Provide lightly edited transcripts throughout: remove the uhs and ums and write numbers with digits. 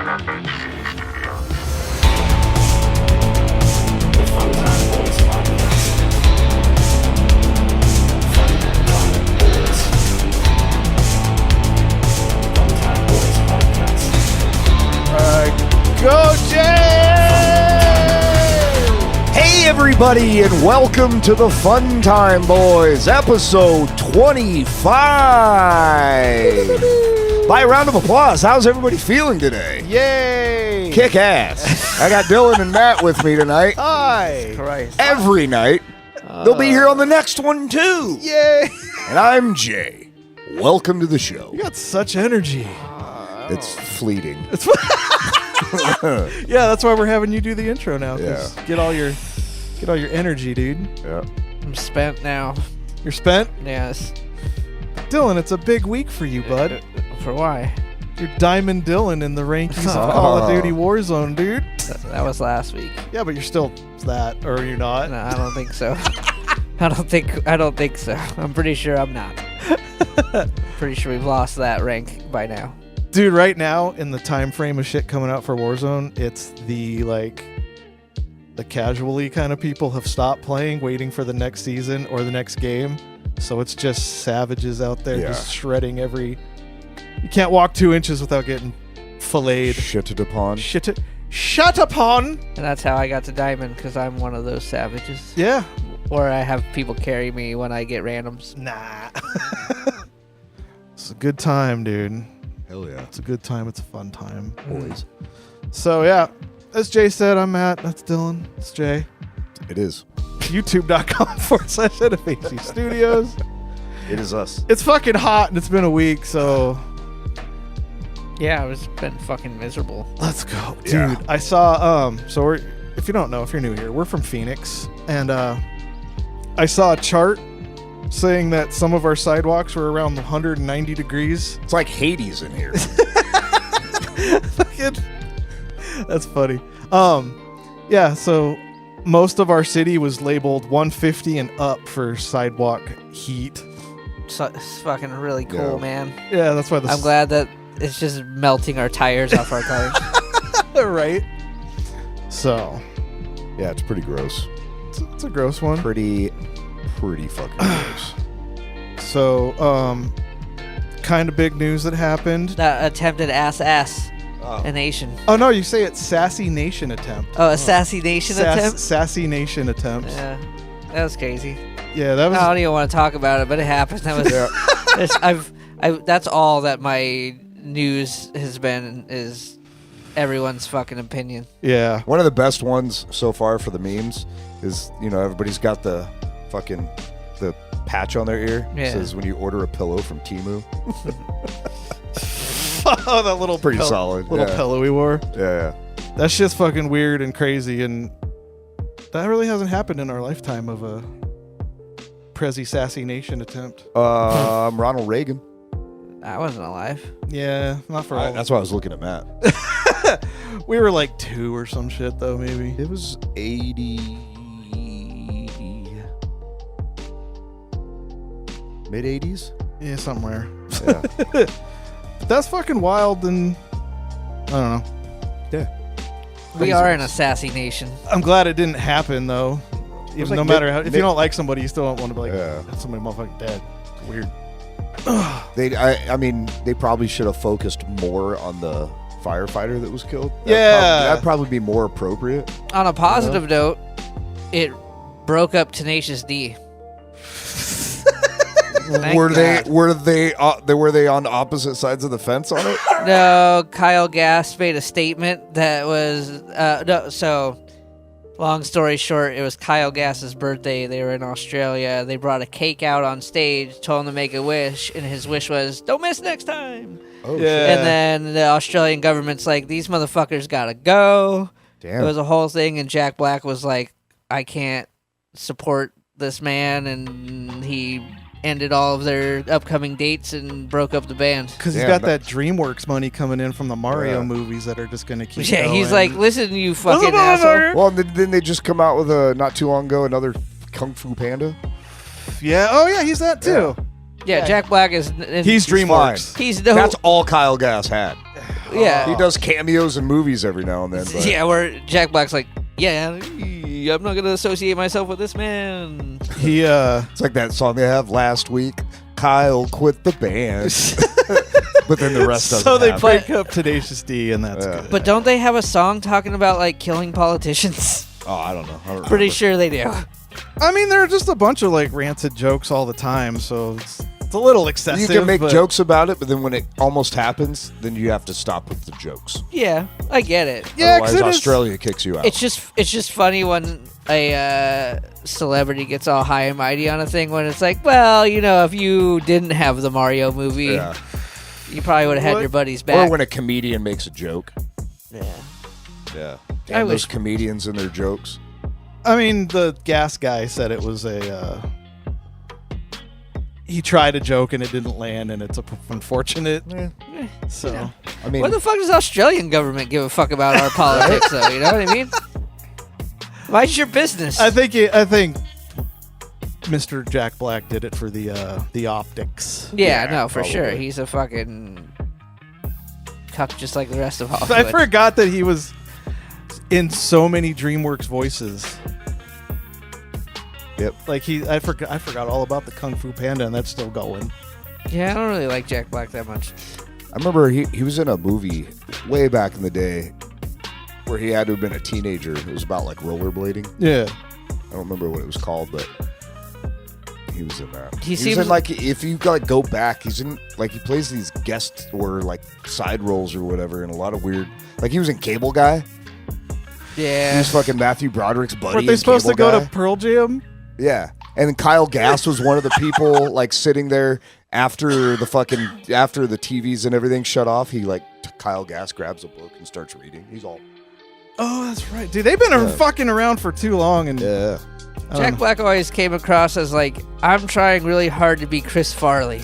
Go, Jay! Hey, everybody, and welcome to the Fun Time Boys, episode 25. By a round of applause, how's everybody feeling today? Yay! Kick ass. I got Dylan and Matt with me tonight. Hi! Christ. Every night. They'll be here on the next one, too. Yay! And I'm Jay. Welcome to the show. You got such energy. It's fleeting. Yeah, that's why we're having you do the intro now. Yeah. Get all your energy, dude. Yeah. I'm spent now. You're spent? Yes. Dylan, it's a big week for you, bud. For why? You're Diamond Dylan in the rankings of Call of Duty Warzone, dude. That was last week. Yeah, but you're still that, or you're not? No, I don't think so. I don't think so. I'm pretty sure I'm not. Pretty sure we've lost that rank by now. Dude, right now, in the time frame of shit coming out for Warzone, it's the casually kind of people have stopped playing, waiting for the next season or the next game. So it's just savages out there just shredding every... You can't walk 2 inches without getting filleted. Shitted upon. Shut upon! And that's how I got to Diamond, because I'm one of those savages. Yeah. Or I have people carry me when I get randoms. Nah. It's a good time, dude. Hell yeah. It's a good time. It's a fun time. Boys. So, yeah. As Jay said, I'm Matt. That's Dylan. It's Jay. It is. YouTube.com/NFHC Studios. It is us. It's fucking hot and it's been a week, so Yeah, it's been fucking miserable. let's go. Dude, Yeah. I saw, so we're, if you don't know, if you're new here, we're from Phoenix, and I saw a chart saying that some of our sidewalks were around 190 degrees. It's like Hades in here. That's funny. Yeah, so most of our city was labeled 150 and up for sidewalk heat. So, it's fucking really cool, man. Yeah, that's why I'm glad that it's just melting our tires off our cars. right? So, Yeah, it's pretty gross. it's a gross one. Pretty fucking gross. So, kind of big news that happened. That attempted ass a nation. Oh, no, you say it's Sassy Nation attempt. Oh, assassination attempt? Sassy Nation attempt. Yeah, that was crazy. Yeah, that was... I don't even want to talk about it, but it happened. That was. That's all that my news has been, is everyone's fucking opinion. Yeah. One of the best ones so far for the memes is, everybody's got the fucking the patch on their ear. Yeah. It says when you order a pillow from Temu. Oh, that little Pretty solid. little Yeah. pillow we wore. Yeah. That's just fucking weird and crazy, and that really hasn't happened in our lifetime of a Prezi Sassy Nation attempt. Ronald Reagan. I wasn't alive. Yeah, not for all. That's why I was looking at Matt. We were like 2 or some shit, though, maybe. It was 80... mid-80s? Yeah, somewhere. Yeah. But that's fucking wild, and I don't know. Yeah. We are in a sassy nation. I'm glad it didn't happen, though. Even like no matter how, if you don't like somebody, you still don't want to be like, Yeah. that's somebody motherfucking dead. It's weird. I mean, they probably should have focused more on the firefighter that was killed. That'd probably be more appropriate. On a positive note, it broke up Tenacious D. Thank Were God. they on opposite sides of the fence on it? No, Kyle Gass made a statement that was so long story short, it was Kyle Gass's birthday. They were in Australia. They brought a cake out on stage, told him to make a wish, and his wish was, don't miss next time. Oh, Yeah. And then the Australian government's like, these motherfuckers gotta go. Damn. It was a whole thing, and Jack Black was like, I can't support this man, and he ended all of their upcoming dates and broke up the band. Because he's got that DreamWorks money coming in from the Mario movies that are just going to keep Yeah, going. he's like, listen, you fucking asshole. Well, didn't they just come out with not too long ago another Kung Fu Panda? Yeah. Oh, yeah, he's that too. Yeah, Jack Black is... He's DreamWorks. He's no... That's all Kyle Gass had. Yeah. He does cameos in movies every now and then. But. Yeah, where Jack Black's like, yeah, I'm not gonna associate myself with this man. It's like that song they have last week. Kyle quit the band, but then the rest doesn't. So they happen. break up Tenacious D, and that's good. But don't they have a song talking about like killing politicians? Oh, I don't know. I don't Pretty remember. sure they do. I mean, there are just a bunch of like rancid jokes all the time, so it's a little excessive. You can make but jokes about it, but then when it almost happens, then you have to stop with the jokes. Yeah, I get it. Yeah, 'cause Otherwise, it is- Australia kicks you out. It's just funny when a celebrity gets all high and mighty on a thing when it's like, well, you know, if you didn't have the Mario movie, yeah. you probably would have had What? your buddies back. Or when a comedian makes a joke. Yeah. Yeah. I Damn those wish- comedians and their jokes. I mean, the gas guy said it was he tried a joke and it didn't land, and it's unfortunate. So Yeah. I mean, What the fuck does the Australian government give a fuck about our politics, though? You know what I mean? Why's your business? I think Mr. Jack Black did it for the optics. yeah, Yeah, no, for sure. probably. He's a fucking cuck just like the rest of I Hollywood. forgot that he was in so many DreamWorks voices. Yep. Like I forgot all about the Kung Fu Panda, and that's still going. Yeah, I don't really like Jack Black that much. I remember he was in a movie way back in the day where he had to have been a teenager. It was about like rollerblading. Yeah. I don't remember what it was called, but he was in that. He He's seems- in, like, if you like go back, he's in like he plays these guest or like side roles or whatever in a lot of weird. Like he was in Cable Guy. He Yeah. was fucking Matthew Broderick's buddy. Weren't they in supposed to Cable go Guy. to Pearl Jam? Yeah, and then Kyle Gass was one of the people like sitting there after the TVs and everything shut off. He like Kyle Gass grabs a book and starts reading. He's all Oh, that's right. Dude, they've been Yeah. fucking around for too long, and yeah. I don't Jack know. Black always came across as like, I'm trying really hard to be Chris Farley.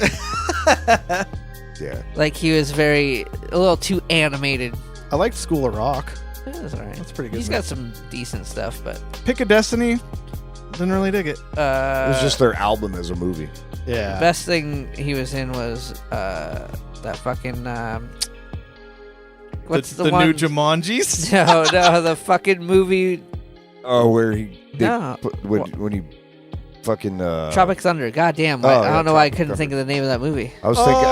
Yeah. Like he was a little too animated. I liked School of Rock. Yeah, that's all right. That's pretty good. He's got some decent stuff, but Pick of Destiny. Didn't really dig it. It was just their album as a movie. Yeah. best thing he was in was that fucking what's the one? new Jumanjis? No, the fucking movie Oh, where he No. when he fucking Tropic Thunder. God damn, Oh, I yeah, don't know why I Tropic couldn't Thunder. think of the name of that movie. I was thinking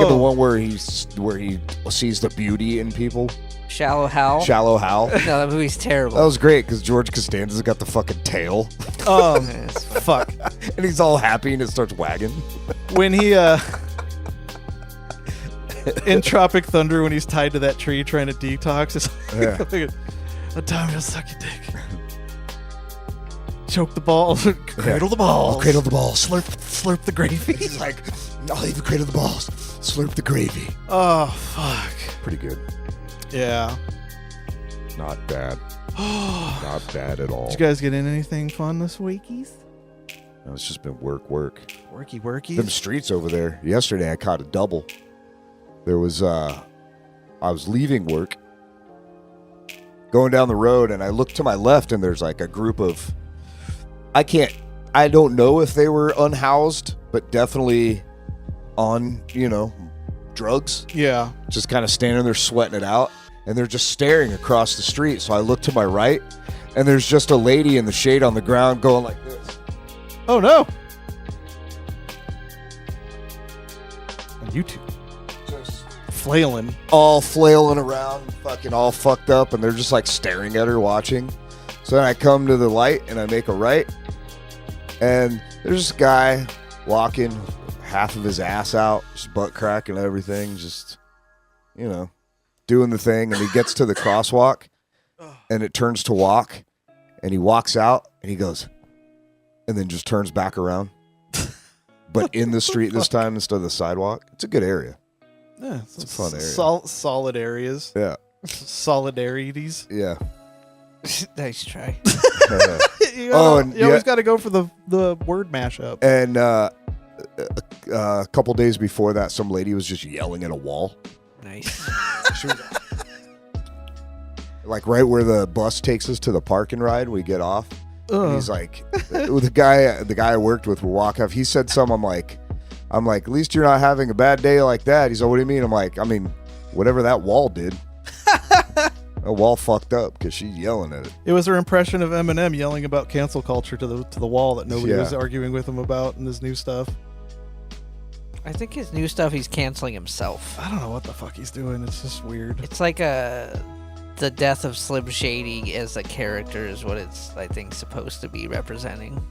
the Oh. one where he sees the beauty in people. Shallow Hal. Shallow Hal. No, that movie's terrible. That was great because George Costanza's got the fucking tail, It's Fuck. and he's all happy and it starts wagging. When he in Tropic Thunder, when he's tied to that tree trying to detox, it's Yeah. a time to suck your dick. Choke the ball, cradle the balls, I'll cradle the balls. slurp the gravy. He's like, I'll even cradle the balls, slurp the gravy. Oh fuck. Pretty good. Yeah. Not bad. Not bad at all. Did you guys get in anything fun this weekies? No, it's just been work. Worky. Them streets over there. Yesterday I caught a double. There was I was leaving work, going down the road, and I looked to my left, and there's like a group of I don't know if they were unhoused, but definitely on, drugs. Yeah. Just kind of standing there sweating it out, and they're just staring across the street. So I look to my right, and there's just a lady in the shade on the ground going like this. Oh no. On YouTube. Just Flailing. all flailing around, fucking all fucked up, and they're just like staring at her watching. So then I come to the light and I make a right, and there's this guy walking, half of his ass out, just butt crack and everything, just doing the thing, and he gets to the crosswalk and it turns to walk, and he walks out and he goes, and then just turns back around, but in the street this time instead of the sidewalk. It's a good area. Yeah, It's a fun area. Solid areas. Yeah. Solidarities. Yeah. nice try. You and always got to go for the word mashup. And a couple days before that, some lady was just yelling at a wall. Nice. She was, like right where the bus takes us to the park and ride, we get off. And he's like, the guy I worked with will walk up. He said something. I'm like, at least you're not having a bad day like that. He's like, what do you mean? I'm like, I mean, whatever that wall did. That wall fucked up because she's yelling at it. It was her impression of Eminem yelling about cancel culture to the wall that nobody was arguing with him about in his new stuff. I think his new stuff, he's canceling himself. I don't know what the fuck he's doing. It's just weird. It's like the death of Slim Shady as a character is what it's, I think, supposed to be representing.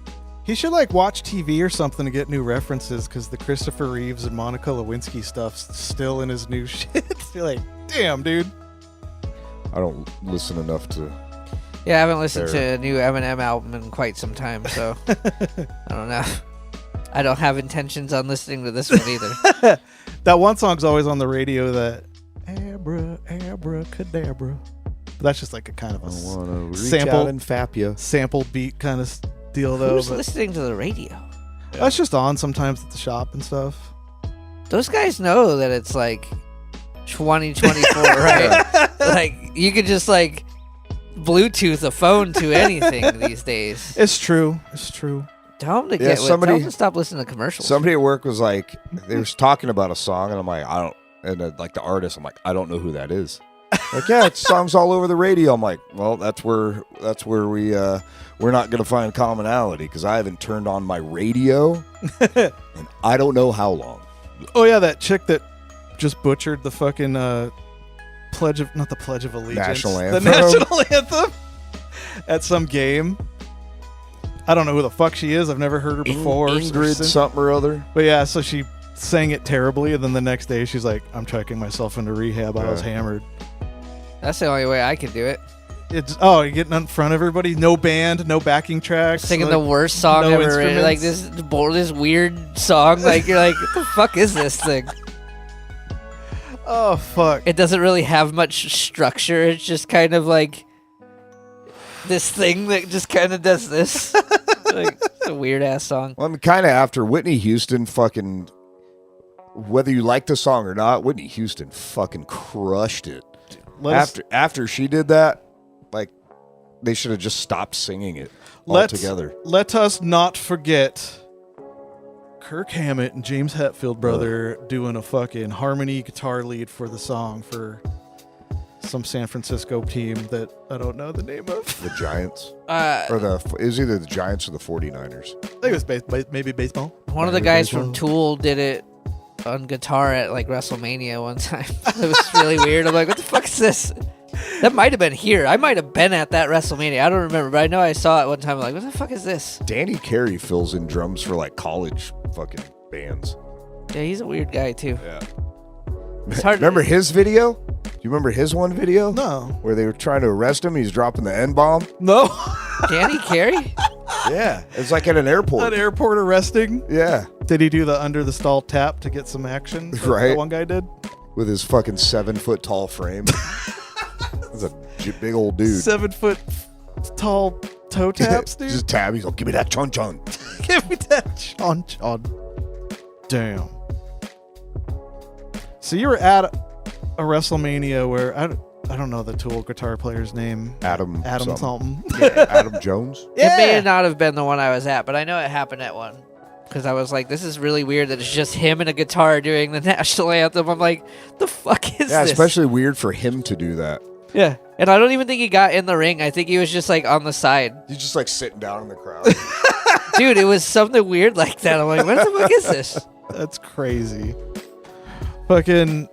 He should like watch TV or something to get new references, because the Christopher Reeves and Monica Lewinsky stuff's still in his new shit. You're like, damn, dude. I don't listen enough to. Yeah, I haven't listened to a new Eminem album in quite some time, so I don't know. I don't have intentions on listening to this one either. That one song's always on the radio, that abracadabra. But that's just like a kind of a sample and fap you. Sample beat kind of deal, though. Who's listening to the radio? That's just on sometimes at the shop and stuff. Those guys know that it's like 2024, right? Like you could just like Bluetooth a phone to anything these days. It's true. Tell them to get tell them to stop listening to commercials. Somebody at work was like, they was talking about a song, and I'm like, like the artist, I'm like, I don't know who that is. Like, yeah, it's songs all over the radio. I'm like, well, that's where we're not gonna find commonality, because I haven't turned on my radio and I don't know how long. Oh yeah, that chick that just butchered the fucking not the Pledge of Allegiance, National Anthem. the national anthem at some game. I don't know who the fuck she is. I've never heard her before. Ingrid something or other. But yeah, so she sang it terribly, and then the next day she's like, I'm checking myself into rehab. I was hammered. That's the only way I can do it. You're getting in front of everybody. No band, no backing tracks. Singing the worst song ever written. Like this weird song. Like you're like, what the fuck is this thing? Oh, fuck. It doesn't really have much structure. It's just kind of like this thing that just kind of does this. Like, it's a weird ass song. Well, I'm kind of after Whitney Houston fucking, whether you like the song or not, Whitney Houston fucking crushed it. After she did that, like, they should have just stopped singing it altogether. Let us not forget Kirk Hammett and James Hetfield brother doing a fucking harmony guitar lead for the song for some San Francisco team that I don't know the name of. The Giants? Or it was either the Giants or the 49ers. I think it was maybe baseball. One of the guys from Tool did it on guitar at like WrestleMania one time. It was really weird. I'm like, what the fuck is this? That might have been here. I might have been at that WrestleMania. I don't remember, but I know I saw it one time. I'm like, what the fuck is this? Danny Carey fills in drums for like college fucking bands. Yeah, he's a weird guy too. Yeah. It's hard remember his video? Do you remember his one video? No. Where they were trying to arrest him. He's dropping the N-bomb. No. Danny Carey? Yeah. It's like at an airport. An airport arresting? Yeah. Did he do the under the stall tap to get some action? Right. That one guy did? With his fucking 7-foot tall frame. He's a big old dude. 7-foot tall toe taps, dude? Just tap. He's like, give me that chon chon. Give me that chon chon. Damn. So you were at a WrestleMania where I don't know the Tool guitar player's name. Adam something. Yeah, Adam Jones. Yeah. It may not have been the one I was at, but I know it happened at one. Because I was like, this is really weird that it's just him and a guitar doing the national anthem. I'm like, the fuck is this? Yeah, especially weird for him to do that. Yeah. And I don't even think he got in the ring. I think he was just like on the side. He's just like sitting down in the crowd. Dude, it was something weird like that. I'm like, what the fuck is this? That's crazy. Fucking...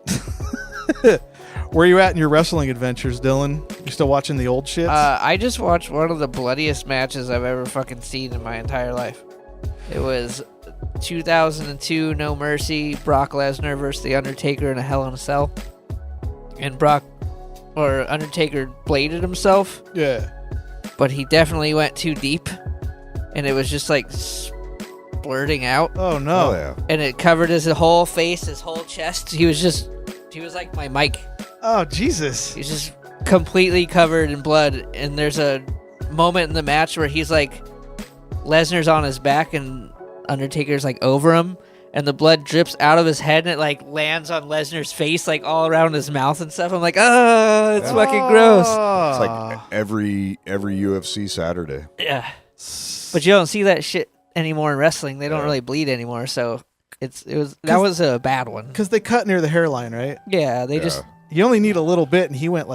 Where are you at in your wrestling adventures, Dylan? You still watching the old shits? I just watched one of the bloodiest matches I've ever fucking seen in my entire life. It was 2002 No Mercy, Brock Lesnar versus The Undertaker in a Hell in a Cell. And Undertaker bladed himself. Yeah. But he definitely went too deep. And it was just like blurting out. Oh, no. Oh, yeah. And it covered his whole face, his whole chest. He was like my mic. Oh, Jesus. He's just completely covered in blood. And there's a moment in the match where he's like, Lesnar's on his back and Undertaker's like over him. And the blood drips out of his head and it like lands on Lesnar's face, like all around his mouth and stuff. I'm like, it's fucking gross. It's like every UFC Saturday. Yeah. But you don't see that shit anymore in wrestling. They don't really bleed anymore. So that was a bad one. Because they cut near the hairline, right? Yeah, they You only need a little bit, and he went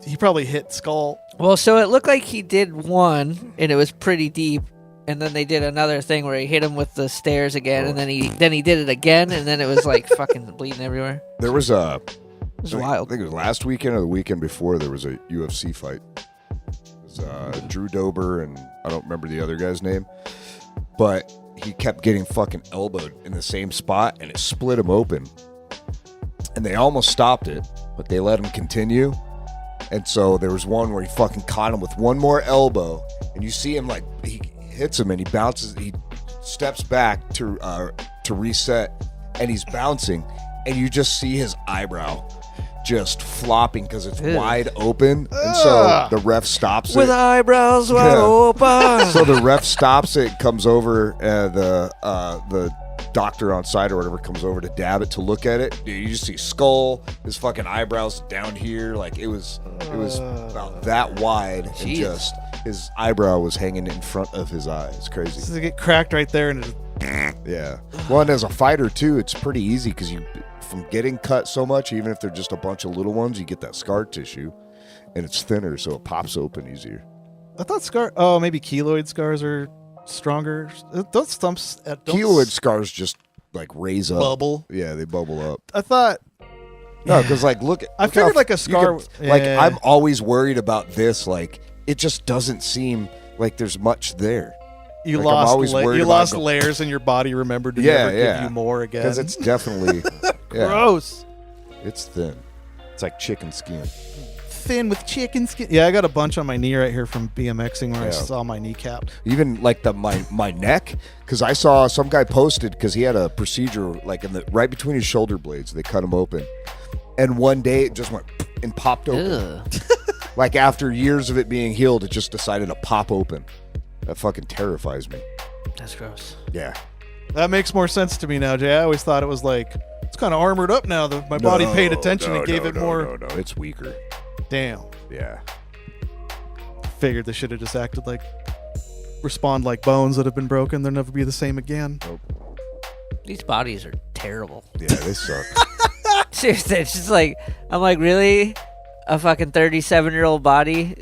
he probably hit skull. Well, so it looked like he did one, and it was pretty deep. And then they did another thing where he hit him with the stairs again, and then he did it again, and then it was like fucking bleeding everywhere. There was It was wild. I think it was last weekend or the weekend before. There was a UFC fight. It was Drew Dober and I don't remember the other guy's name, but he kept getting fucking elbowed in the same spot, and it split him open. And they almost stopped it, but they let him continue. And so there was one where he fucking caught him with one more elbow, and you see him like he hits him and he bounces, he steps back to reset, and he's bouncing, and you just see his eyebrow just flopping because it's wide open, and so the ref stops with it. Eyebrows wide open. So the ref stops it, comes over, the doctor on site or whatever comes over to dab it to look at it. Dude, you just see skull, his fucking eyebrows down here, like it was about that wide, and just his eyebrow was hanging in front of his eye. It's crazy. So they get cracked right there, and yeah. Well, and as a fighter too, it's pretty easy because you, from getting cut so much, even if they're just a bunch of little ones, you get that scar tissue, and it's thinner, so it pops open easier. I thought maybe keloid scars are stronger. Those thumps Keloid scars just like raise up. Bubble. Yeah, they bubble up. I thought. No, because like look at. I figured like a scar. Like I'm always worried about this. Like it just doesn't seem like there's much there. You like, lost layers, and your body remembered to never give you more again. Because it's definitely gross. It's thin. It's like chicken skin. Thin with chicken skin. Yeah, I got a bunch on my knee right here from BMXing where I saw my kneecap. Even like my neck, because I saw some guy posted because he had a procedure like right between his shoulder blades. They cut him open, and one day it just went and popped open. Like after years of it being healed, it just decided to pop open. That fucking terrifies me. That's gross. Yeah. That makes more sense to me now, Jay. I always thought it was like, it's kind of armored up now. My body paid attention and gave it more. No, it's weaker. Damn. Yeah. Figured they should have just acted like, respond like bones that have been broken. They'll never be the same again. Nope. These bodies are terrible. Yeah, they suck. Seriously, it's just like, I'm like, really? A fucking 37-year-old body?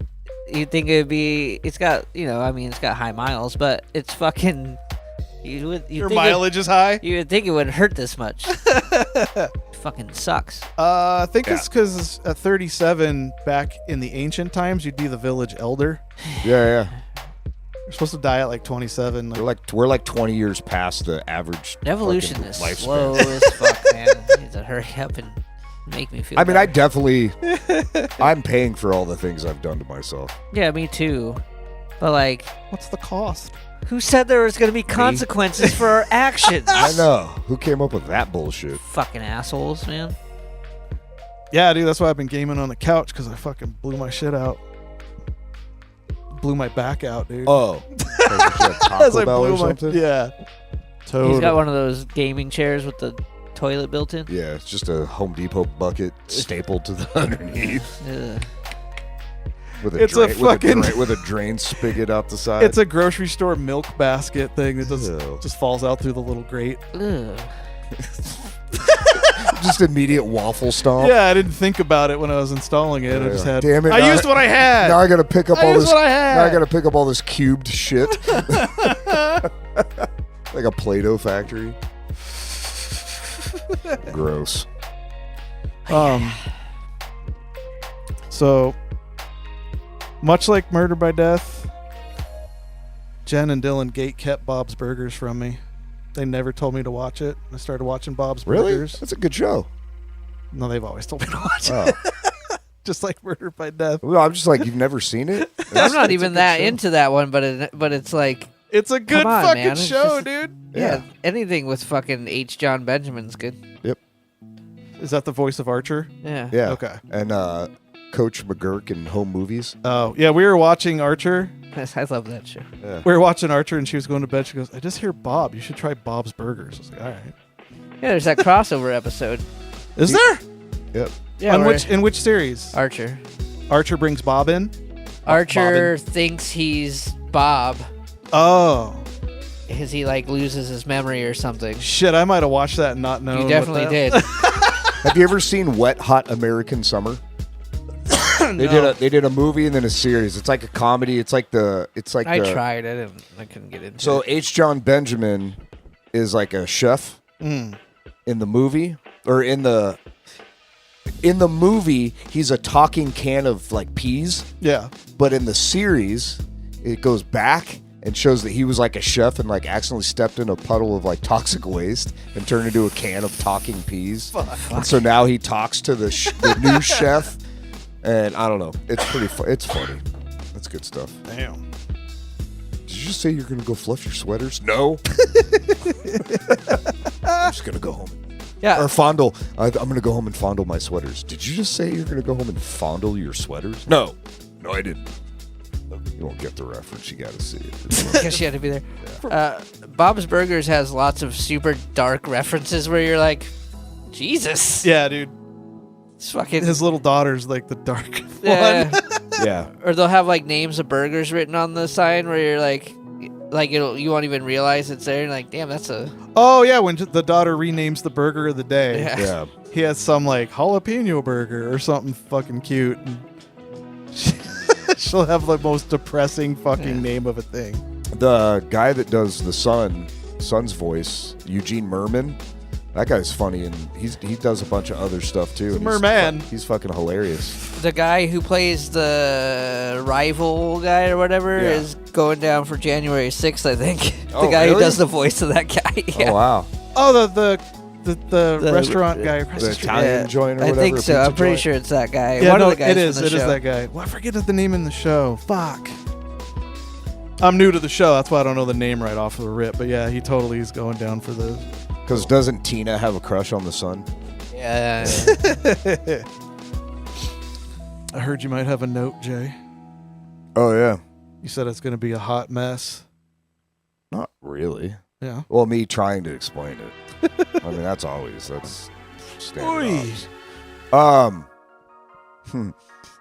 You'd think it would be, it's got, it's got high miles, but it's fucking, your mileage is high? You would think it wouldn't hurt this much. Fucking sucks. I think it's because at 37, back in the ancient times, you'd be the village elder. Yeah. You're supposed to die at like 27. We're like 20 years past the average. Evolution is lifespan. slow as fuck, man. You need to hurry up and make me feel I mean, better. I'm paying for all the things I've done to myself. Yeah, me too. But like, what's the cost? Who said there was going to be consequences for our actions? I know. Who came up with that bullshit? Fucking assholes, man. Yeah, dude, that's why I've been gaming on the couch, because I fucking blew my shit out. Blew my back out, dude. Oh. As I blew my, yeah. Totally. He's got one of those gaming chairs with the toilet built in. Yeah, it's just a Home Depot bucket stapled to the underneath. Ugh. With a drain spigot out the side. It's a grocery store milk basket thing that just falls out through the little grate. Just immediate waffle stomp. Yeah, I didn't think about it when I was installing it. I just had. Damn it! I used what I had. Now I got to pick up all this. What I had. Now I got to pick up all this cubed shit. Like a Play-Doh factory. Gross. So, much like Murder by Death, Jen and Dylan gate kept Bob's Burgers from me. They never told me to watch it. I started watching Bob's Burgers. That's a good show. No, they've always told me to watch it. Just like Murder by Death. Well, I'm just like, you've never seen it? I'm not even that into that one, but it's like, it's a good fucking show, dude. Yeah, anything with fucking H. John Benjamin's good. Yep. Is that the voice of Archer? Yeah. Yeah. Okay. And Coach McGurk in Home Movies. Oh, yeah, we were watching Archer. I love that show. Yeah. We were watching Archer, and she was going to bed. She goes, I just hear Bob. You should try Bob's Burgers. I was like, all right. Yeah, there's that crossover episode. Is there? Yep. Yeah. In which series? Archer. Archer brings Bob in? Archer thinks he's Bob. Oh. Because he, like, loses his memory or something. Shit, I might have watched that and not known. You definitely did. Have you ever seen Wet Hot American Summer? They did a movie and then a series. It's like a comedy. It's like I tried it and I couldn't get into it. So H. John Benjamin is like a chef in the movie, or in the movie he's a talking can of like peas. Yeah. But in the series, it goes back and shows that he was like a chef and like accidentally stepped in a puddle of like toxic waste and turned into a can of talking peas. Fuck. And so now he talks to the new chef. And I don't know. It's pretty it's funny. That's good stuff. Damn. Did you just say you're going to go fluff your sweaters? No. I'm just going to go home. Yeah. Or fondle. I'm going to go home and fondle my sweaters. Did you just say you're going to go home and fondle your sweaters? No. No, I didn't. You won't get the reference. You got to see it. I guess you had to be there. Yeah. Bob's Burgers has lots of super dark references where you're like, Jesus. Yeah, dude. It's fucking... His little daughter's like the dark one. Yeah. Or they'll have like names of burgers written on the sign where you're like you won't even realize it's there. You're like, damn, that's a... Oh, yeah, when the daughter renames the burger of the day. Yeah. He has some like jalapeno burger or something fucking cute. And she'll have the most depressing fucking name of a thing. The guy that does the son's voice, Eugene Merman, that guy's funny, and he does a bunch of other stuff too. Merman. He's fucking hilarious. The guy who plays the rival guy or whatever is going down for January 6th, I think. The guy who does the voice of that guy. Yeah. Oh wow. Oh, the restaurant guy, the Italian joint or whatever. I think so. I'm pretty sure it's that guy. Yeah, One of the guys it is. from the It is show. that guy. Well, I forget the name in the show. Fuck. I'm new to the show. That's why I don't know the name right off of the rip. But yeah, he totally is going down for the. Because doesn't Tina have a crush on the son? Yeah. I heard you might have a note, Jay. Oh yeah. You said it's going to be a hot mess. Not really. Yeah. Well, me trying to explain it. I mean, that's standard.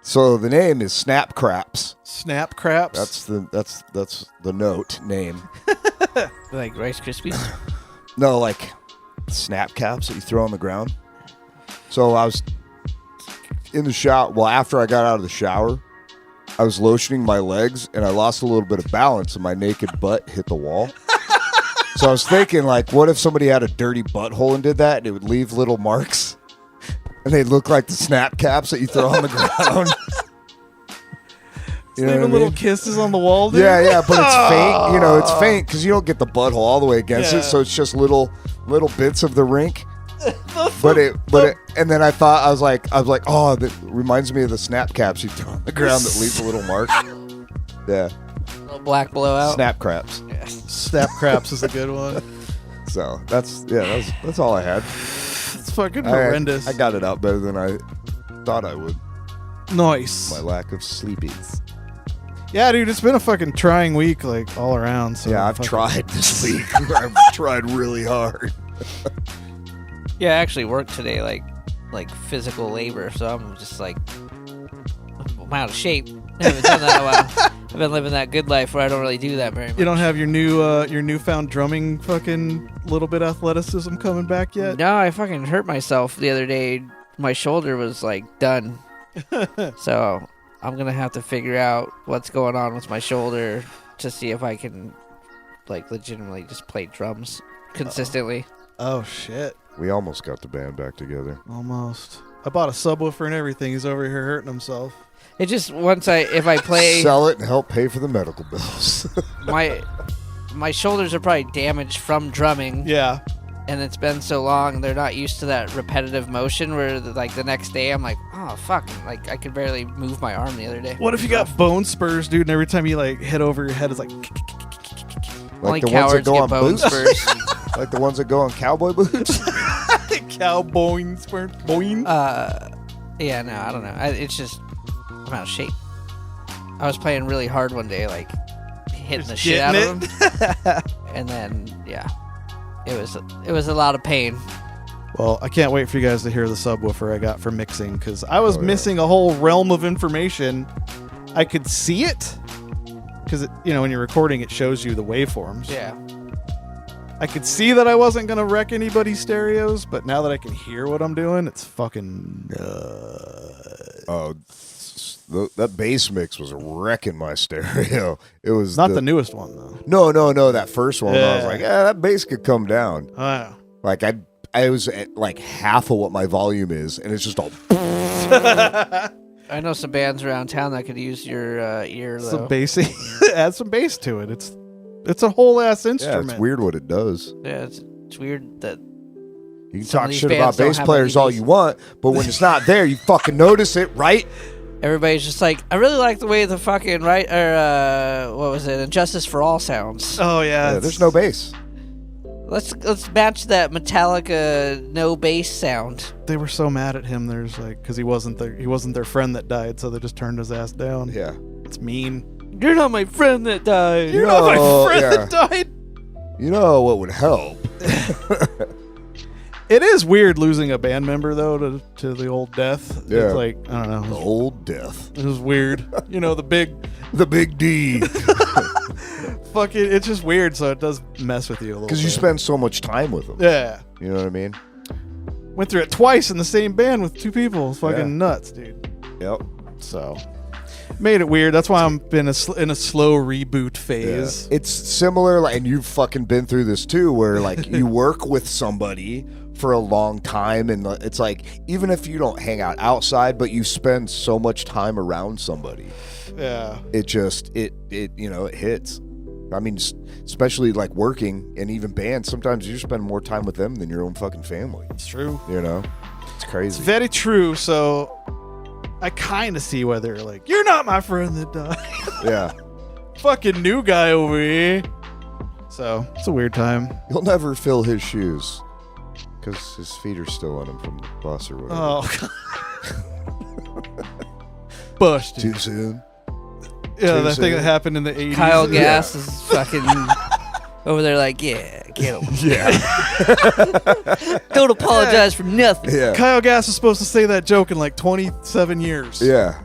So the name is Snap Craps. Snap Craps. That's the note name. Like Rice Krispies? No, like snap caps that you throw on the ground. So I was in the shower. Well, after I got out of the shower, I was lotioning my legs and I lost a little bit of balance and my naked butt hit the wall. So I was thinking, like, what if somebody had a dirty butthole and did that and it would leave little marks? And they'd look like the snap caps that you throw on the ground. You know leaving little kisses on the wall, dude. Yeah, but it's faint. You know, it's faint because you don't get the butthole all the way against it, so it's just little bits of the rink. And then I thought I was like, oh, that reminds me of the snap caps you throw on the ground that leaves a little mark. Yeah, Little black blowout. snap craps. Yeah. Snap Craps is a good one. So that's all I had. It's fucking horrendous. I got it out better than I thought I would. Nice. My lack of sleepings. Yeah, dude, it's been a fucking trying week, like, all around. So Yeah, I've tried this week. I've tried really hard. Yeah, I actually worked today, like physical labor, so I'm just like, I'm out of shape. I haven't done that in a while. I've been living that good life where I don't really do that very much. You don't have your newfound drumming fucking little bit athleticism coming back yet? No, I fucking hurt myself the other day. My shoulder was like done. So I'm gonna have to figure out what's going on with my shoulder to see if I can like legitimately just play drums consistently. Oh shit. We almost got the band back together. Almost. I bought a subwoofer and everything. He's over here hurting himself. It just if I play Sell it and help pay for the medical bills. my shoulders are probably damaged from drumming. Yeah. And it's been so long, they're not used to that repetitive motion where, like, the next day I'm like, oh, fuck. Like, I could barely move my arm the other day. What if you got bone spurs, dude, and every time you, like, hit over your head, it's like... Only the ones that cowards go get on bone boots? spurs. Like the ones that go on cowboy boots? Cowboy spurs. Boing. Yeah, no, I don't know. It's just, I'm out of shape. I was playing really hard one day, like, hitting the shit out of them. And then, yeah. It was a lot of pain. Well, I can't wait for you guys to hear the subwoofer I got for mixing, because I was missing a whole realm of information. I could see it, because, when you're recording, it shows you the waveforms. Yeah. I could see that I wasn't gonna wreck anybody's stereos, but now that I can hear what I'm doing, it's fucking. Oh, that bass mix was wrecking my stereo. It was Not the newest one though. No. That first one, I was Yeah. like, that bass could come down. Oh. Like I was at like half of what my volume is, and it's just all. I know some bands around town that could use your ear though. Some bassy. Add some bass to it. It's a whole ass Yeah, instrument. it's weird what it does. Yeah, it's weird that You can Some of talk these shit bands about don't bass have players any all bass. you want, but when it's not there, you fucking notice it, right? everybody's just like, I really like the way the fucking what was it, Injustice for All sounds. Oh yeah. Yeah, there's no bass. Let's match that Metallica no bass sound. They were so mad at him. There's like, because he wasn't their friend that died, so they just turned his ass down. Yeah. It's mean. You're not my friend that died. You're not my No, friend yeah. that died. You know what would help? It is weird losing a band member though to the old death. Yeah. It's like, I don't know. The old death. It was weird. You know, the big D. fucking. It's just weird, so it does mess with you a little. Because you bit. spend so much time with them. Yeah. You know what I mean? Went through it twice in the same band with two people. It's fucking Yeah. nuts, dude. Yep. So made it weird. That's why I'm been in a slow reboot phase. It's similar, and you've fucking been through this too, where like you work with somebody for a long time, and it's like even if you don't hang out outside, but you spend so much time around somebody, Yeah. it just it hits. I mean, especially like working and even bands. Sometimes you spend more time with them than your own fucking family. It's true. You know, it's It's crazy. very true. So I kind of see why they're like, you're not my friend that died. Yeah, Fucking new guy over here. So it's a weird time. you'll never fill his shoes because his feet are still on him from the bus or whatever. Oh. Busted. Too soon. Yeah, Too that thing soon. that happened in the 80s. Kyle Gass is fucking over there like, yeah, get him. Yeah, Don't apologize for nothing. yeah, Kyle Gass was supposed to say that joke in like 27 years. yeah.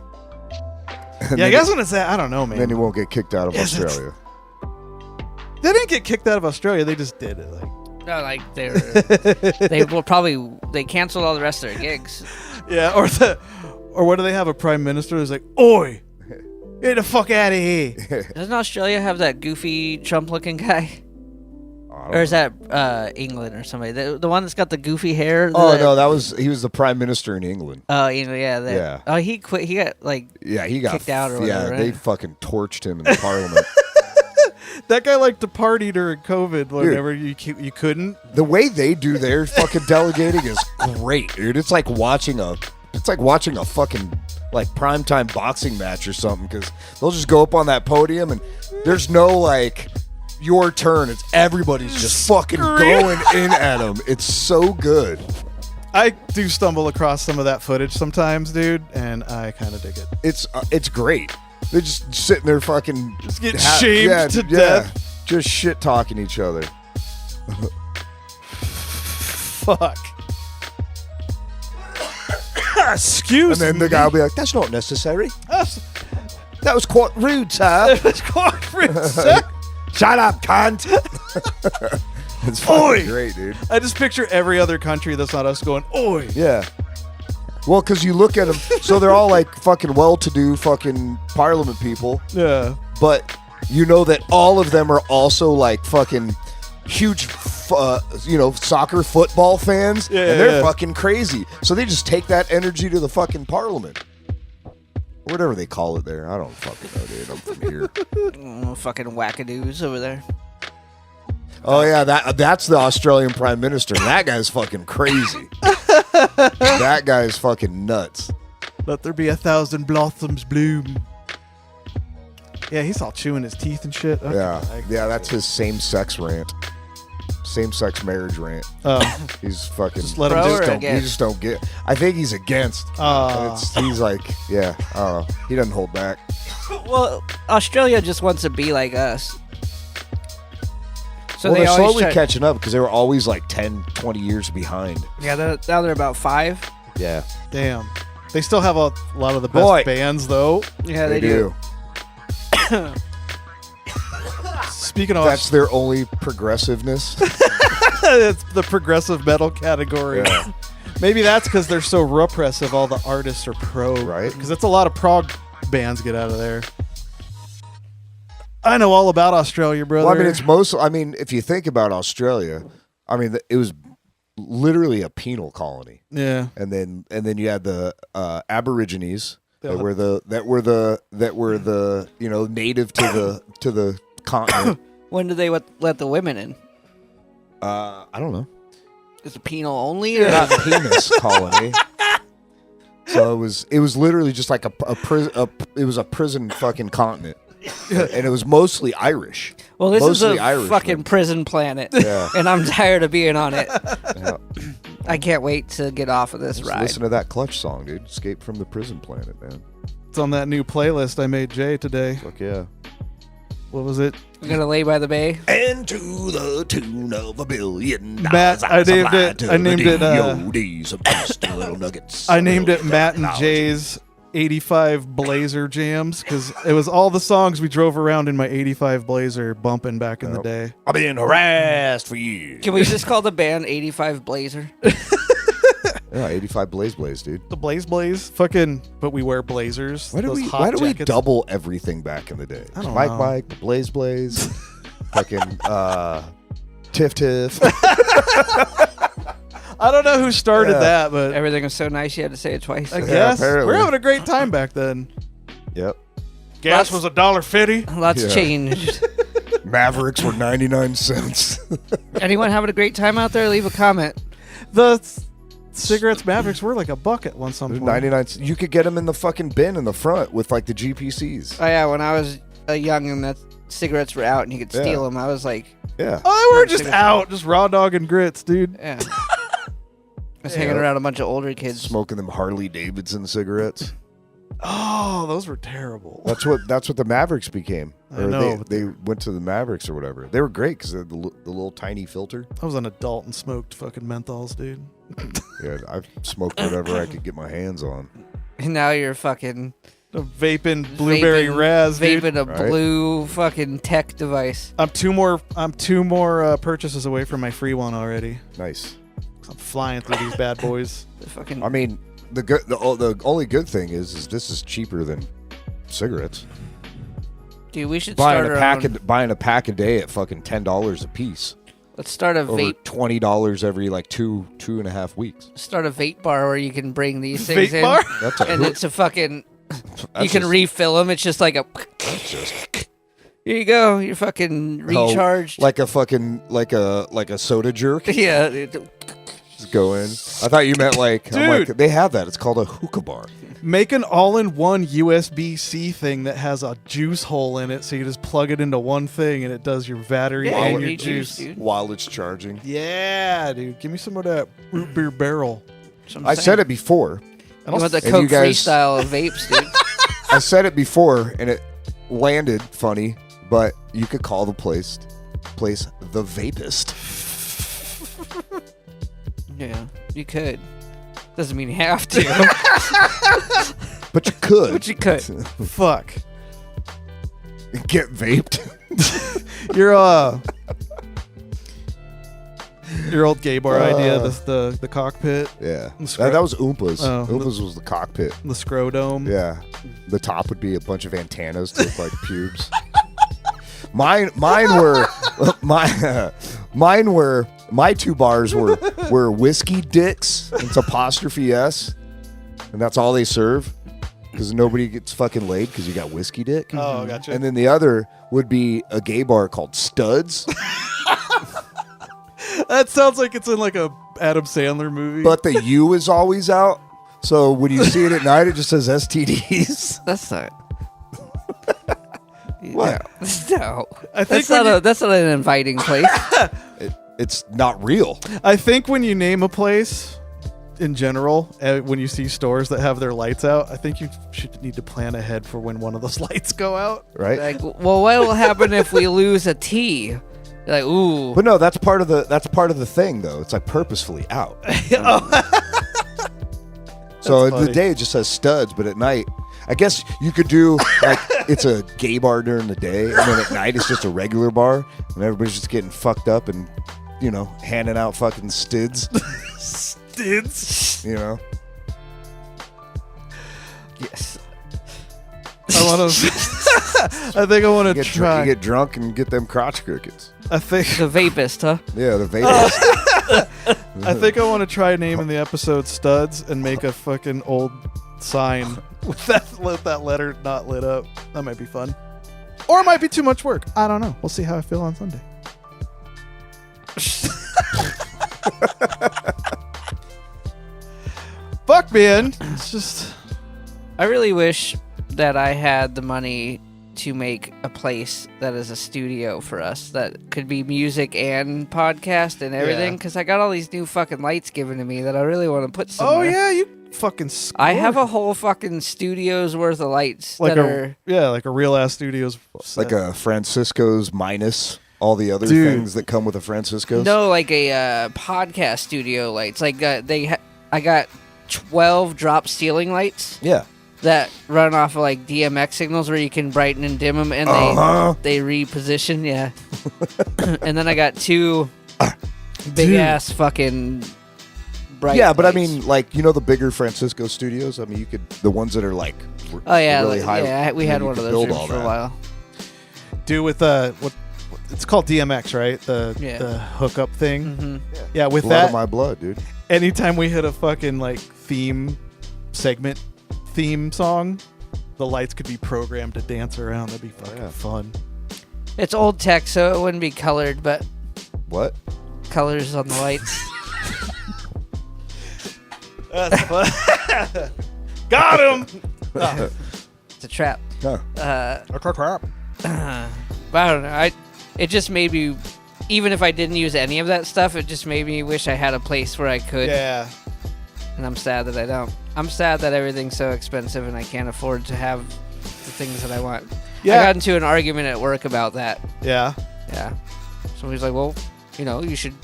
And Yeah, I then guess when it's that, I don't know, man. then he won't get kicked out of Yes, it's- Australia. They didn't get kicked out of Australia. They just did it. Like, No, like they canceled all the rest of their gigs. yeah, or what do they have? A prime minister who's like, "Oi, get the fuck out of here!" Doesn't Australia have that goofy Trump-looking guy? I don't Or is that England or somebody? The one that's got the goofy hair? Oh no, he was the prime minister in England. Oh, yeah. Yeah. Oh, he quit. He got like Yeah, he got kicked out or Yeah, whatever, they right? fucking torched him in the parliament. That guy liked to party during COVID whenever you couldn't. The way they do their fucking delegating is great, dude. It's like watching a fucking like primetime boxing match or something, because they'll just go up on that podium and there's no like your turn. It's everybody's just fucking going in at them. It's so good. I do stumble across some of that footage sometimes, dude, and I kind of dig it. It's great. They're just sitting there fucking Just get shamed to death. just shit talking each other. Fuck. Excuse And then the me. guy will be like, "That's not necessary. That's That was quite rude, sir." quite rude, sir. Shut up, cunt. It's fucking great, dude. I just picture every other country that's not us going, "Oi." Yeah. Well, because you look at them, so they're all like fucking well-to-do fucking parliament people, Yeah. but you know that all of them are also like fucking huge, soccer football fans, Yeah, and they're yeah. fucking crazy. So they just take that energy to the fucking parliament. Whatever they call it there. I don't fucking know, dude. I'm from here. fucking wackadoos over there. Oh yeah, that's the Australian Prime Minister. That guy's fucking crazy. That guy's fucking nuts. Let there be 1,000 blossoms bloom. Yeah, he's all chewing his teeth and shit. Okay, Yeah, that's his same-sex rant. Same-sex marriage rant. Oh, He's fucking. Just let him Pro do or it. He against? just don't get. I think he's against. He's like, yeah, I don't know. He doesn't hold back. Well, Australia just wants to be like us. So Well, they they're always slowly try- catching up because they were always like 10, 20 years behind. Yeah, now they're about 5. Yeah, Damn. They still have a lot of the best Boy. bands, though. Yeah, they do. Speaking of That's their only progressiveness. It's the progressive metal category. Yeah. Maybe that's because they're so repressive. All the artists are pro, Right. Because that's a lot of prog bands get out of there. I know all about Australia, brother. Well, I mean, it's mostly. I mean, if you think about Australia, I mean, it was literally a penal colony, yeah. and then you had the Aborigines They'll that were the native to the continent. When do they let the women in? I don't know. Is it penal only? Or Not penis colony. So it was literally just like it was a prison fucking continent, and it was mostly Irish. Well, this mostly is a Irish fucking men. prison planet, Yeah. and I'm tired of being on it. Yeah. I can't wait to get off of this Just ride. listen to that Clutch song, dude. Escape from the prison planet, man. It's on that new playlist I made Jay today. Fuck yeah. What was it? I'm gonna lay by the bay. And to the tune of $1 billion. Matt, I named it. I named it. I named it Matt and Jay's 85 Blazer Jams because it was all the songs we drove around in my 85 Blazer bumping back in the day. I've been harassed for years. Can we just call the band 85 Blazer? Yeah, 85 Blaze, dude. The Blaze, fucking. But we wear blazers. Why do those we hot we jackets. double everything back in the day? I don't Mike, know. Mike, Blaze, fucking Tiff. I don't know who started Yeah. that, but Everything was so nice you had to say it twice. I guess apparently. we're having a great time back then. Yep. Gas was $1.50. Lots Yeah. changed. Mavericks were 99 cents. Anyone having a great time out there? Leave a comment. The cigarettes Mavericks were like $1 at some point. 99 cents. You could get them in the fucking bin in the front with like the GPCs. Oh yeah, when I was young and that cigarettes were out and you could Yeah. steal them, I was like, Yeah. Oh, we're No, just cigarettes. out, just raw dog and grits, dude. yeah. I was hanging around a bunch of older kids. Smoking them Harley Davidson cigarettes. Oh, those were terrible. That's what the Mavericks became. I Or know, but They went to the Mavericks or whatever. They were great because they had the little tiny filter. I was an adult and smoked fucking menthols, dude. Yeah, I smoked whatever I could get my hands on. And now you're fucking A vaping blueberry raz, dude. vaping a Right? blue fucking tech device. I'm two more purchases away from my free one already. Nice. I'm flying through these bad boys. The fucking I mean, the only good thing is this is cheaper than cigarettes. dude, we should Buying start a our pack own. buying a pack a day at fucking $10 a piece. Let's start a Over vape. $20 every like two and a half weeks. Start a vape bar where you can bring these things Vape in, bar? That's a and it's a fucking. You can just- refill them. It's just like a. that's just Here you go. You're fucking recharged. like a fucking like a soda jerk. yeah. Just go in. I thought you meant like, I'm like Dude. they have that. It's called a hookah bar. Make an all-in-one USB-C thing that has a juice hole in it, so you just plug it into one thing and it does your battery Yeah, and you your juice, juice. dude. While it's charging. Yeah, dude. Give me some of that root beer barrel. That's what I'm I saying. said it before. You want the And Coke you guys- freestyle of vapes, dude. I said it before and it landed funny, but you could call the place the Vapist. Yeah, you could. Doesn't mean you have to, But you could. but you could. Fuck. Get vaped. Your old gay bar idea, the cockpit, Yeah. The scro- That was Oompa's. Oh. Oompa's was the cockpit. the scrodome. Yeah. The top would be a bunch of antennas to look like pubes. Mine were my two bars were whiskey dicks. It's apostrophe S, and that's all they serve because nobody gets fucking laid because you got whiskey dick. Oh, gotcha. And then the other would be a gay bar called Studs, That sounds like it's in like a Adam Sandler movie. but the U is always out. So when you see it at night, it just says STDs. That's not. What? No, I think that's not an inviting place. It's not real. I think when you name a place in general, when you see stores that have their lights out, I think you should need to plan ahead for when one of those lights go out. Right? Like, well, what will happen if we lose a T? You're like, ooh. But no, that's part of the thing though. It's like purposefully out. So in the funny. day it just says Studs, but at night, I guess you could do like it's a gay bar during the day, and then at night it's just a regular bar, and everybody's just getting fucked up and handing out fucking stids. Stids. Yes. I want to. I think I want to try. You get drunk and get them crotch crickets. I think The vapist, huh? Yeah, the vapors. I think I want to try naming the episode Studs and make a fucking old sign with that letter not lit up. That might be fun. Or it might be too much work. I don't know. We'll see how I feel on Sunday. Fuck, man. It's just... I really wish that I had the money to make a place that is a studio for us that could be music and podcast and everything, Yeah. because I got all these new fucking lights given to me that I really want to put somewhere. Oh, yeah, you fucking score. I have a whole fucking studio's worth of lights like that a are... like a real ass studio's Like a Francisco's minus all the other Dude. things that come with a Francisco's. No, like a podcast studio lights. Like I got 12 drop ceiling lights Yeah. that run off of like DMX signals where you can brighten and dim them, and they reposition. Yeah. And then I got 2 big ass fucking bright. Yeah, but I lights. mean, like, the bigger Francisco studios. I mean, you could the ones that are like Oh yeah, really high. yeah. We had you one of could those build rooms all for a that. while. do with what it's called DMX, right? Yeah. The hookup thing. Hmm. Yeah, with Blood that, of my blood, dude. anytime we hit a fucking like theme song, the lights could be programmed to dance around. That'd be fucking fun. It's old tech, so it wouldn't be colored, but What? colors on the lights. That's fun. Got him. Oh. It's a trap. No. Crap. But I don't know. It just made me, even if I didn't use any of that stuff, it just made me wish I had a place where I could. Yeah. And I'm sad that I don't. I'm sad that everything's so expensive and I can't afford to have the things that I want. Yeah. I got into an argument at work about that. Yeah. Yeah. Somebody's like, well, you should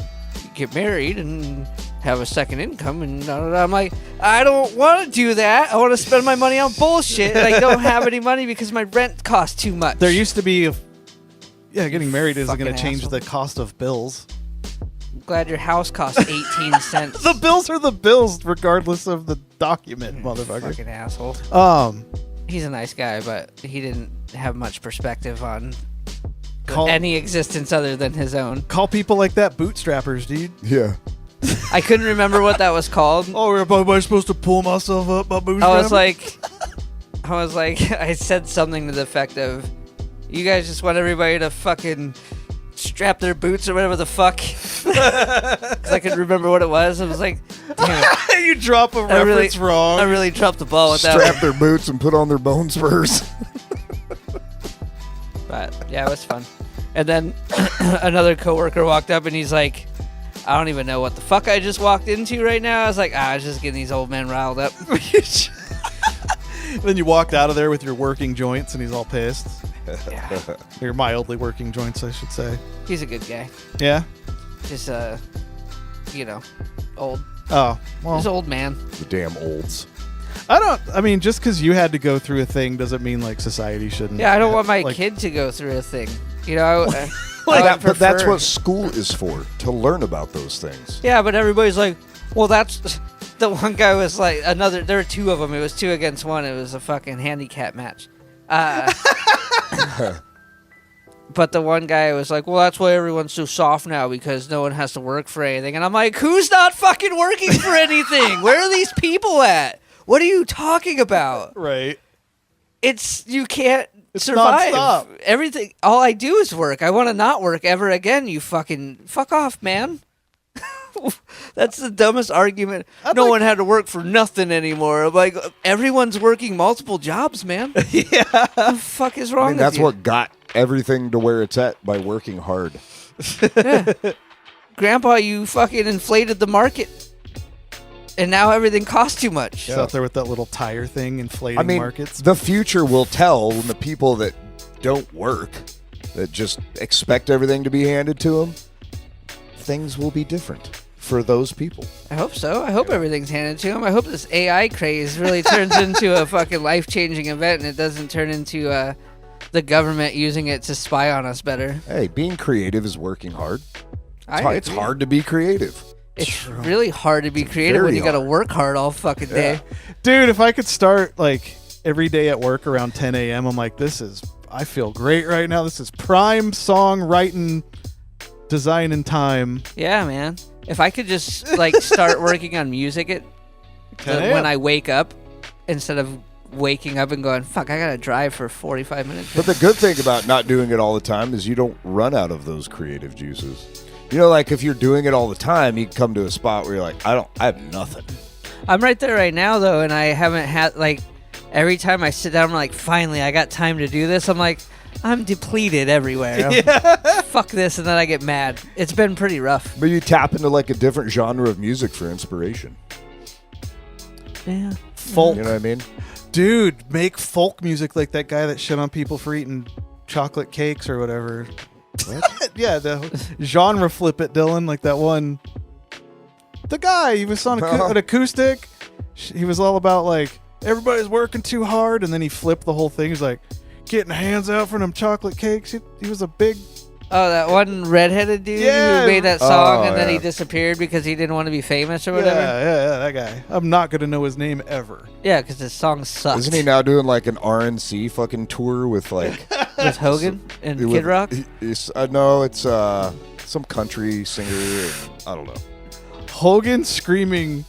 get married and have a second income. And I'm like, I don't want to do that. I want to spend my money on bullshit. And I don't have any money because my rent costs too much. There used to be getting married isn't Fucking going to change asshole. the cost of bills. I'm glad your house costs 18 cents. The bills are the bills, regardless of the document, motherfucker. Fucking asshole. He's He's a nice guy, but he didn't have much perspective on Call- any existence other than his own. call people like that bootstrappers, dude. Yeah. I couldn't remember what that was called. Oh, am I supposed to pull myself up by bootstrapping? I was like, I said something to the effect of, you guys just want everybody to fucking strap their boots or whatever the fuck. Because I couldn't remember what it was. I was like, damn it. You drop a reference wrong. I really dropped the ball with that Strap one. their boots and put on their bone spurs. But yeah, it was fun. And then another coworker walked up and he's like, I don't even know what the fuck I just walked into right now. I was like, I was just getting these old men riled up. Then you walked out of there with your working joints, and he's all pissed. Yeah. Your mildly working joints, I should say. He's a good guy. Yeah? Just, old. Oh, well. He's an old man. The damn olds. Just because you had to go through a thing doesn't mean, like, society shouldn't. Yeah, I don't want my like, kid to go through a thing. I But that's prefer- what school is for, to learn about those things. Yeah, but everybody's like, well, that's... The one guy was like, there were 2 of them. It was 2 against 1. It was a fucking handicap match. But the one guy was like, well, that's why everyone's so soft now, because no one has to work for anything. And I'm like, who's not fucking working for anything? Where are these people at? What are you talking about? Right. You can't It's survive. nonstop. Everything, all I do is work. I want to not work ever again. You fucking fuck off, man. That's the dumbest argument. No one had to work for nothing anymore. I'm like, everyone's working multiple jobs, man. Yeah. What the fuck is wrong with That's you? what got everything to where it's at, by working hard. Grandpa, you fucking inflated the market. And now everything costs too much. He's out there with that little tire thing inflating markets. The future will tell when the people that don't work, that just expect everything to be handed to them, things will be different for those people. I hope so. I hope everything's handed to him. I hope this AI craze really turns into a fucking life-changing event and it doesn't turn into the government using it to spy on us better. Hey, being creative is working hard. It's hard to be creative. It's really hard to be creative when you got to work hard all fucking day. Dude, if I could start like every day at work around 10 a.m., I'm like, I feel great right now. This is prime song writing, designing time. Yeah, man. If I could just like start working on music when I wake up instead of waking up and going, fuck, I got to drive for 45 minutes. But the good thing about not doing it all the time is you don't run out of those creative juices. You know, like if you're doing it all the time, you come to a spot where you're like, I have nothing. I'm right there right now, though, and I haven't had, like, every time I sit down, I'm like, finally, I got time to do this. I'm like, I'm depleted everywhere. Fuck this, and then I get mad. It's been pretty rough. But you tap into like a different genre of music for inspiration. Yeah. Folk. You know what I mean? Dude, make folk music like that guy that shit on people for eating chocolate cakes or whatever. What? Yeah, the genre flip it, Dylan. Like that one. The guy, he was on an acoustic. He was all about like, everybody's working too hard. And then he flipped the whole thing. He's like, getting hands out for them chocolate cakes. He was a big... Oh, that one redheaded dude who made that song and then he disappeared because he didn't want to be famous or whatever? Yeah, that guy. I'm not going to know his name ever. Yeah, because his song sucks. Isn't he now doing like an RNC fucking tour with like... with Hogan and Kid Rock? No, it's some country singer. I don't know. Hogan screaming,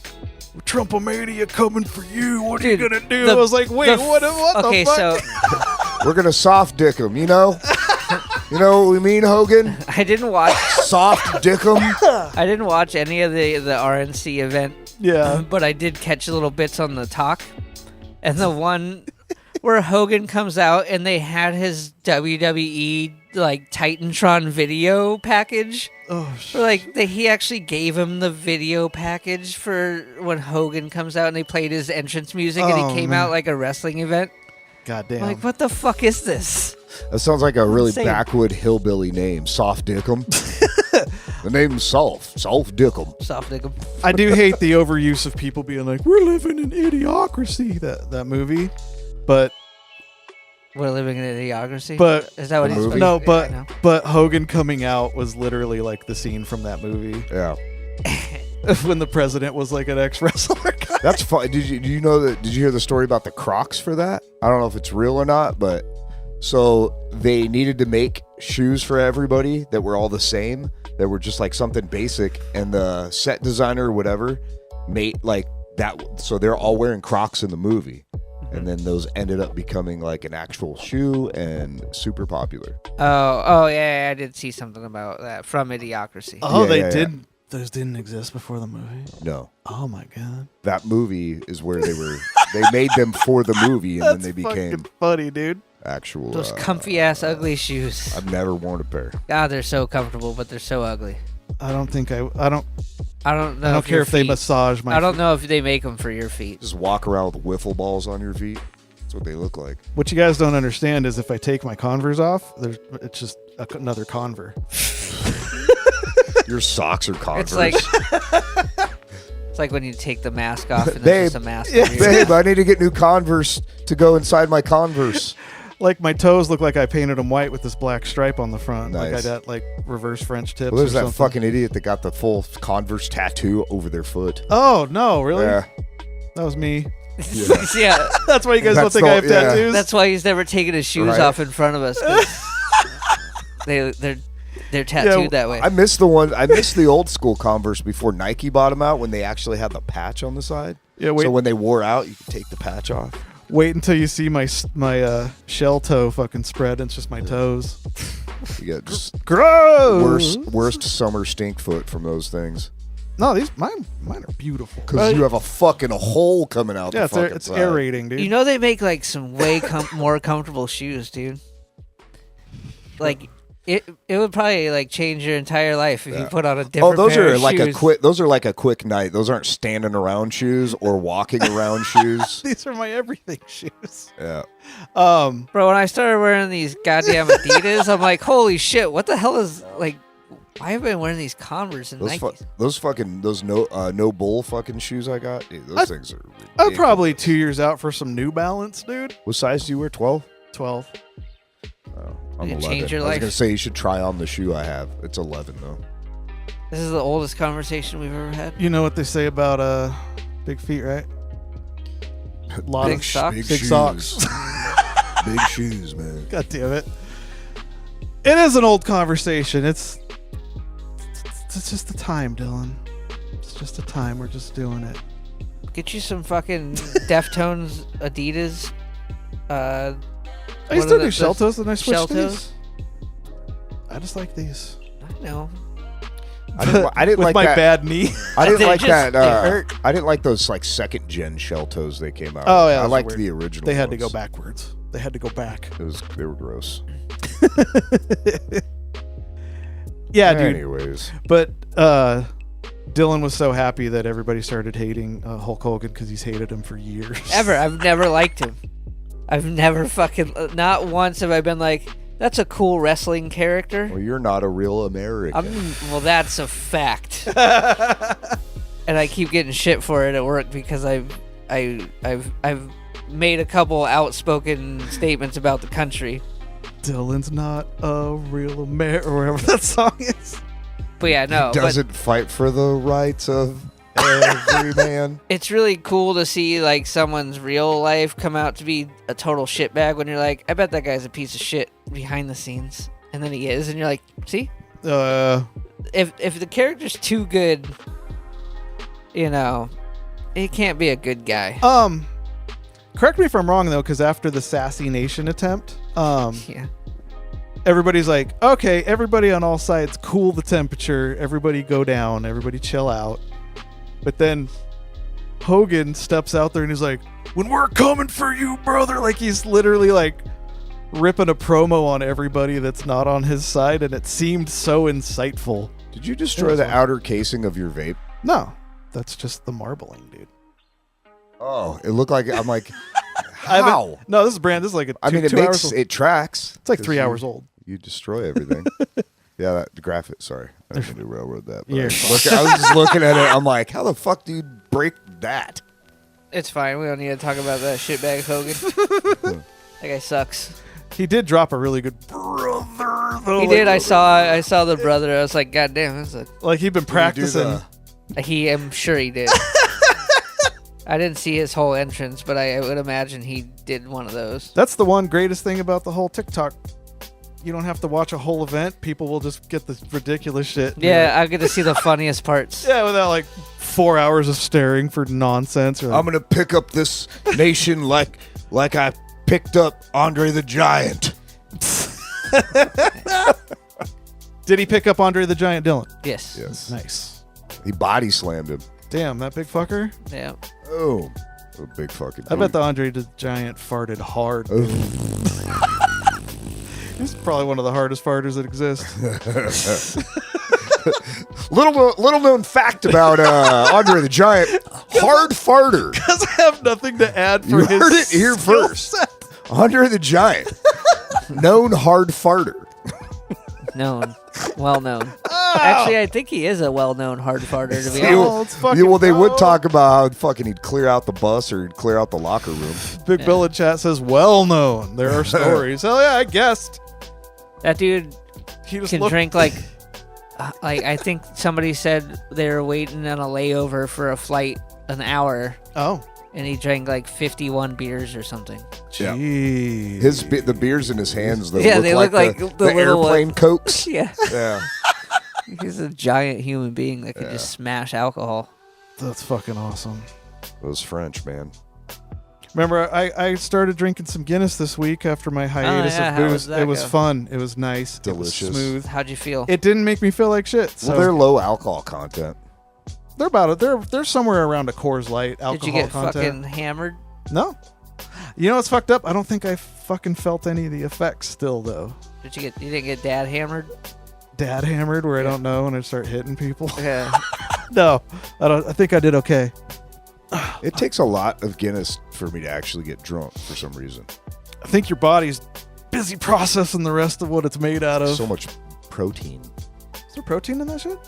Trumpomania coming for you. What are you going to do? I was like, wait, what the fuck? Okay, so... We're going to soft dick him, you know? You know what we mean, Hogan? I didn't watch... Soft dick him? I didn't watch any of the RNC event. Yeah. But I did catch little bits on the talk. And the one where Hogan comes out and they had his WWE, like, Titantron video package. Oh, shit. Like, he actually gave him the video package for when Hogan comes out and they played his entrance music and he came out like a wrestling event. Goddamn. Like, what the fuck is this? That sounds like a really Insane. backwood hillbilly name. Soft Dickum. The name's Soft Dickum. Soft dick 'em. I do hate the overuse of people being like, we're living in idiocracy, that movie. But We're living in an idiocracy? But- is that what The he's movie? no, supposed to be right now? but Hogan coming out was literally like the scene from that movie Yeah. when the president was like an ex-wrestler guy. That's fun. Did you hear the story about the Crocs for that? I don't know if it's real or not, but so they needed to make shoes for everybody that were all the same, that were just like something basic, and the set designer or whatever made like that, so they're all wearing Crocs in the movie. And then those ended up becoming like an actual shoe and super popular. Oh, yeah, I did see something about that from Idiocracy. Oh, Yeah, they yeah, did. yeah. Those didn't exist before the movie. No. Oh my god. That movie is where they made them for the movie, and then they became fucking funny, dude. actual. Those comfy ass ugly shoes. I've never worn a pair. God, they're so comfortable, but they're so ugly. I don't know. I don't care if they feet, massage my I don't feet. know if they make them for your feet. Just walk around with wiffle balls on your feet. That's what they look like. What you guys don't understand is if I take my Converse off, it's just another Converse. Your socks are Converse. It's like when you take the mask off and Babe, there's just a mask. over your- Babe, I need to get new Converse to go inside my Converse. Like my toes look like I painted them white with this black stripe on the front. Nice. Like I got like reverse French tips. Well, there's or that something. fucking idiot that got the full Converse tattoo over their foot. Oh no, really? Yeah. That was me. Yeah, That's why you guys don't That's think I have yeah. tattoos. that's why he's never taken his shoes Right. off in front of us. 'Cause they're tattooed that way. I miss the old school Converse before Nike bought them out, when they actually had the patch on the side. Yeah, wait. So when they wore out, you could take the patch off. Wait until you see my shell toe fucking spread. It's just my toes. You get just Gross. worst summer stink foot from those things. No, mine are beautiful. Because you have a fucking hole coming out Yeah, the fucking it's side. aerating, dude. You know they make like some way more comfortable shoes, dude. Like it would probably like change your entire life if you put on a different. Oh, those pair are of like shoes. those are like a quick night. Those aren't standing around shoes or walking around shoes. These are my everything shoes. Yeah. Bro, when I started wearing these goddamn Adidas, I'm like, holy shit, what the hell is like? Why have I been wearing these Converse and Nikes? Those no bull fucking shoes I got. Dude, those things are ridiculous. I'm probably 2 years out for some New Balance, dude. What size do you wear? 12? 12. Oh, I'm You 11. change your I was life. gonna say you should try on the shoe I have. It's 11 though. This is the oldest conversation we've ever had. You know what they say about big feet, right? Lot Big of socks? big shoes. socks. Big shoes, man. God damn it! It is an old conversation. It's just a time, Dylan. It's just a time. We're just doing it. Get you some fucking Deftones Adidas. I used to do shell toes, and I switched shell to toes? these. I just like these. I know. I didn't With like my that. bad knee. I didn't They like just- that. they hurt. I didn't like those like second gen shell toes they came out. Oh, yeah, I those are liked weird. the original. They had to go ones. backwards. They had to go back. They were gross. Yeah, dude. Anyways, But Dylan was so happy that everybody started hating Hulk Hogan because he's hated him for years. Ever. I've never liked him. I've never fucking... Not once have I been like, that's a cool wrestling character. well, you're not a real American. Well, that's a fact. And I keep getting shit for it at work because I've made a couple outspoken statements about the country. Dylan's not a real American, or whatever that song is. But yeah, no. He doesn't fight for the rights of every man. It's really cool to see like someone's real life come out to be a total shitbag when you're like, I bet that guy's a piece of shit behind the scenes, and then he is, and you're like, see, if the character's too good, you know, he can't be a good guy. Correct me if I'm wrong though, because after the Sassy Nation attempt, Yeah. everybody's like, okay, everybody on all sides, cool the temperature, everybody go down, everybody chill out. But then Hogan steps out there and he's like, when we're coming for you, brother, like he's literally like ripping a promo on everybody that's not on his side, and it seemed so insightful. Did you destroy the outer casing of your vape? No, that's just the marbling, dude. Oh, it looked like I'm like, I haven't- how? No, this is brand. This is like a I mean, it 2 hours makes old. it tracks. It's like 'cause 3 hours old. You destroy everything. Yeah, that graphic. Sorry, I didn't mean to railroad that. But You're I was just looking at it. I'm like, how the fuck do you break that? It's fine. We don't need to talk about that shitbag Hogan. That guy sucks. He did drop a really good brother. Though, He did. I saw the brother. I was like, God damn, that's a... Like he'd been practicing. I'm sure he did. I didn't see his whole entrance, but I would imagine he did one of those. That's the one greatest thing about the whole TikTok. You don't have to watch a whole event. People will just get this ridiculous shit. Yeah, I get to see the funniest parts. Yeah, without like 4 hours of staring for nonsense. Or like, I'm gonna pick up this nation like I picked up Andre the Giant. did he pick up Andre the Giant, Dylan? Yes. Yes, Nice. he body slammed him. Damn, that big fucker. Yeah. Oh, a big fucking. I bet the Andre the Giant farted hard. Oh. He's probably one of the hardest farters that exist. little known fact about Andre the Giant: hard farter. Because I have nothing to add for You his heard it here skill first. set. Andre the Giant, known hard farter. Known. Well known. Actually, I think he is a well-known hard farter, to be You- honest. Oh, it's fucking Yeah, well, they would bro. talk about how fucking he'd clear out the bus or he'd clear out the locker room. Big Yeah. Bill in chat says, well known. There are stories. Hell yeah, I guessed. That dude He just can looked- drink like I think somebody said they were waiting on a layover for a flight an hour, Oh. and he drank like 51 beers or something. Yeah. Jeez. The beers in his hands, though, Yeah, look they like look like the the little airplane cokes. Yeah. Yeah. He's a giant human being that could Yeah. just smash alcohol. That's fucking awesome. Those French, man. Remember, I started drinking some Guinness this week after my hiatus yeah, of how booze. was that It was go? fun. It was nice. Delicious. It was smooth. How'd you feel? It didn't make me feel like shit. So Well, they're low alcohol content. they're about it. They're somewhere around a Coors Light alcohol Did you get content. fucking hammered? No. You know what's fucked up? I don't think I fucking felt any of the effects still though. You didn't get dad hammered? Dad hammered where I don't know and I start hitting people. Yeah. No, I don't. I think I did okay. It takes a lot of Guinness for me to actually get drunk for some reason. I think your body's busy processing the rest of what it's made out of. So much protein. Is there protein in that shit?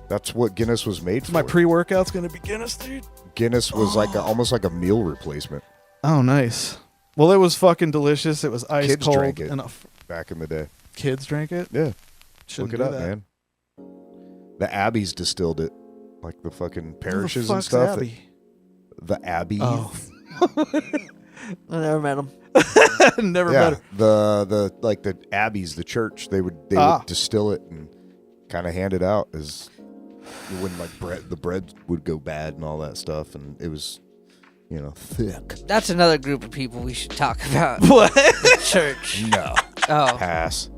That's what Guinness was made for. My pre-workout's gonna be Guinness, dude. Guinness was like almost like a meal replacement Oh, nice. Well, it was fucking delicious. It was ice Kids cold. drank it. And back in the day. kids drank it. Yeah. Shouldn't Look it do up, that. man. The Abbeys distilled it, like the fucking parishes Who the and fuck's stuff. Abbey? The Abbeys. Oh. I never met him. Never Yeah, met her. the like the Abbeys, the church, they would distill it and kind of hand it out as when like the bread would go bad and all that stuff, and it was, thick. That's another group of people we should talk about. What? The church. No, Oh. pass.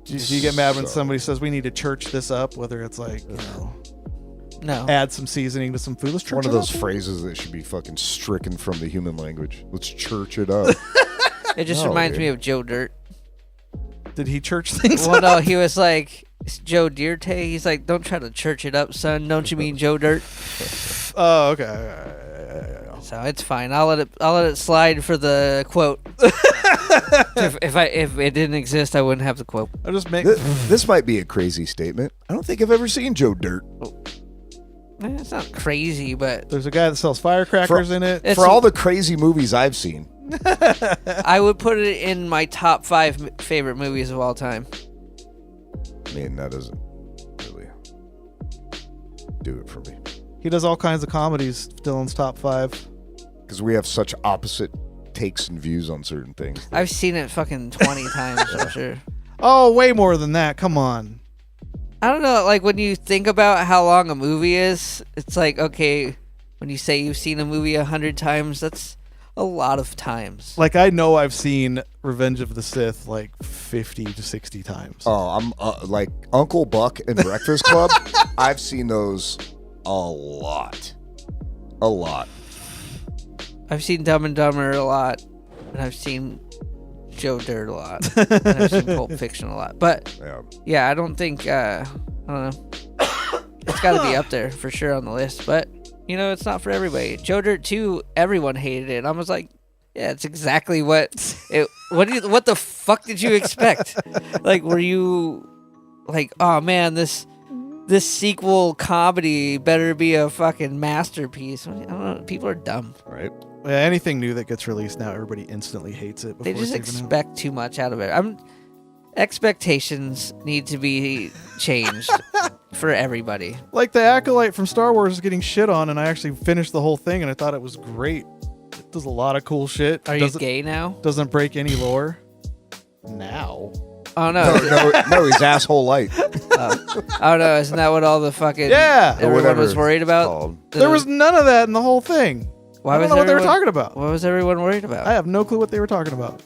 Do you get mad when So- somebody says we need to church this up, whether it's like, No. add some seasoning to some food? Let's church One of it those up. phrases that should be fucking stricken from the human language. Let's church it up. It just No, reminds dude. me of Joe Dirt. Did he church things Well, up? no, he was like, it's Joe Dirte. He's like, don't try to church it up, son. Don't you mean Joe Dirt? Oh, okay. So it's fine. I'll let it slide for the quote. if it didn't exist, I wouldn't have the quote. I just make. This might be a crazy statement. I don't think I've ever seen Joe Dirt. It's not crazy, but There's a guy that sells firecrackers in it. It's- For all the crazy movies I've seen, I would put it in my top 5 favorite movies of all time. I mean, that doesn't really do it for me. He does all kinds of comedies. Dylan's top 5. Because we have such opposite takes and views on certain things. I've seen it fucking 20 times, I'm sure. Oh, way more than that. Come on. I don't know, like when you think about how long a movie is, it's like, okay, when you say you've seen a movie 100 times, that's a lot of times. Like, I know I've seen Revenge of the Sith like 50 to 60 times. Oh, I'm like Uncle Buck and Breakfast Club. I've seen those a lot. A lot. I've seen Dumb and Dumber a lot, and I've seen Joe Dirt a lot, and I've seen Pulp Fiction a lot. But yeah, I don't think, I don't know. It's got to be up there for sure on the list, but it's not for everybody. Joe Dirt 2, everyone hated it. I was like, yeah, it's exactly what the fuck did you expect? Like, were you like, oh man, this sequel comedy better be a fucking masterpiece? I don't know. People are dumb. Right? Yeah, anything new that gets released now, everybody instantly hates it. They before just it's even out. expect too much out of it. Expectations need to be changed for everybody. Like the Acolyte from Star Wars is getting shit on, and I actually finished the whole thing, and I thought it was great. It does a lot of cool shit. Are you gay now? Doesn't break any lore. Now. Oh no. No, he's asshole light. Oh no, isn't that what all the fucking Yeah. Or everyone whatever was worried it's about? called. There was none of that in the whole thing. Why I don't was know what they were everyone- talking about. What was everyone worried about? I have no clue what they were talking about.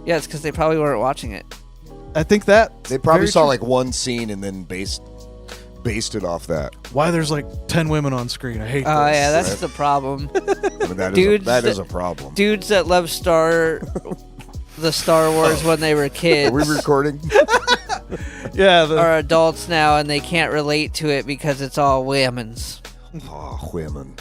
Yeah, it's because they probably weren't watching it. I think that They probably very saw true. like one scene and then based it off that. why there's like 10 women on screen. I hate Oh this. yeah, that's right? the problem. I mean, that Dudes is that- a problem. Dudes that love the Star Wars when they were kids Are we recording? Yeah, are adults now and they can't relate to it because it's all women's. Oh, women.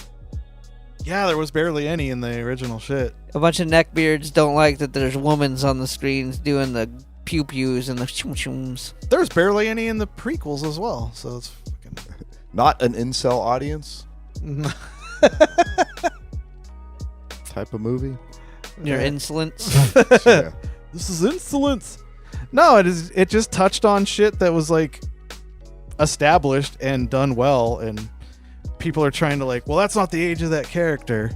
yeah, there was barely any in the original shit. A bunch of neckbeards don't like that there's womans on the screens doing the pew pews and the chum chums. There's barely any in the prequels as well, so it's fucking... Not an incel audience type of movie. Your Yeah. insolence. Yeah. This is insolence. No, it just touched on shit that was like established and done well, and people are trying to like, well, that's not the age of that character,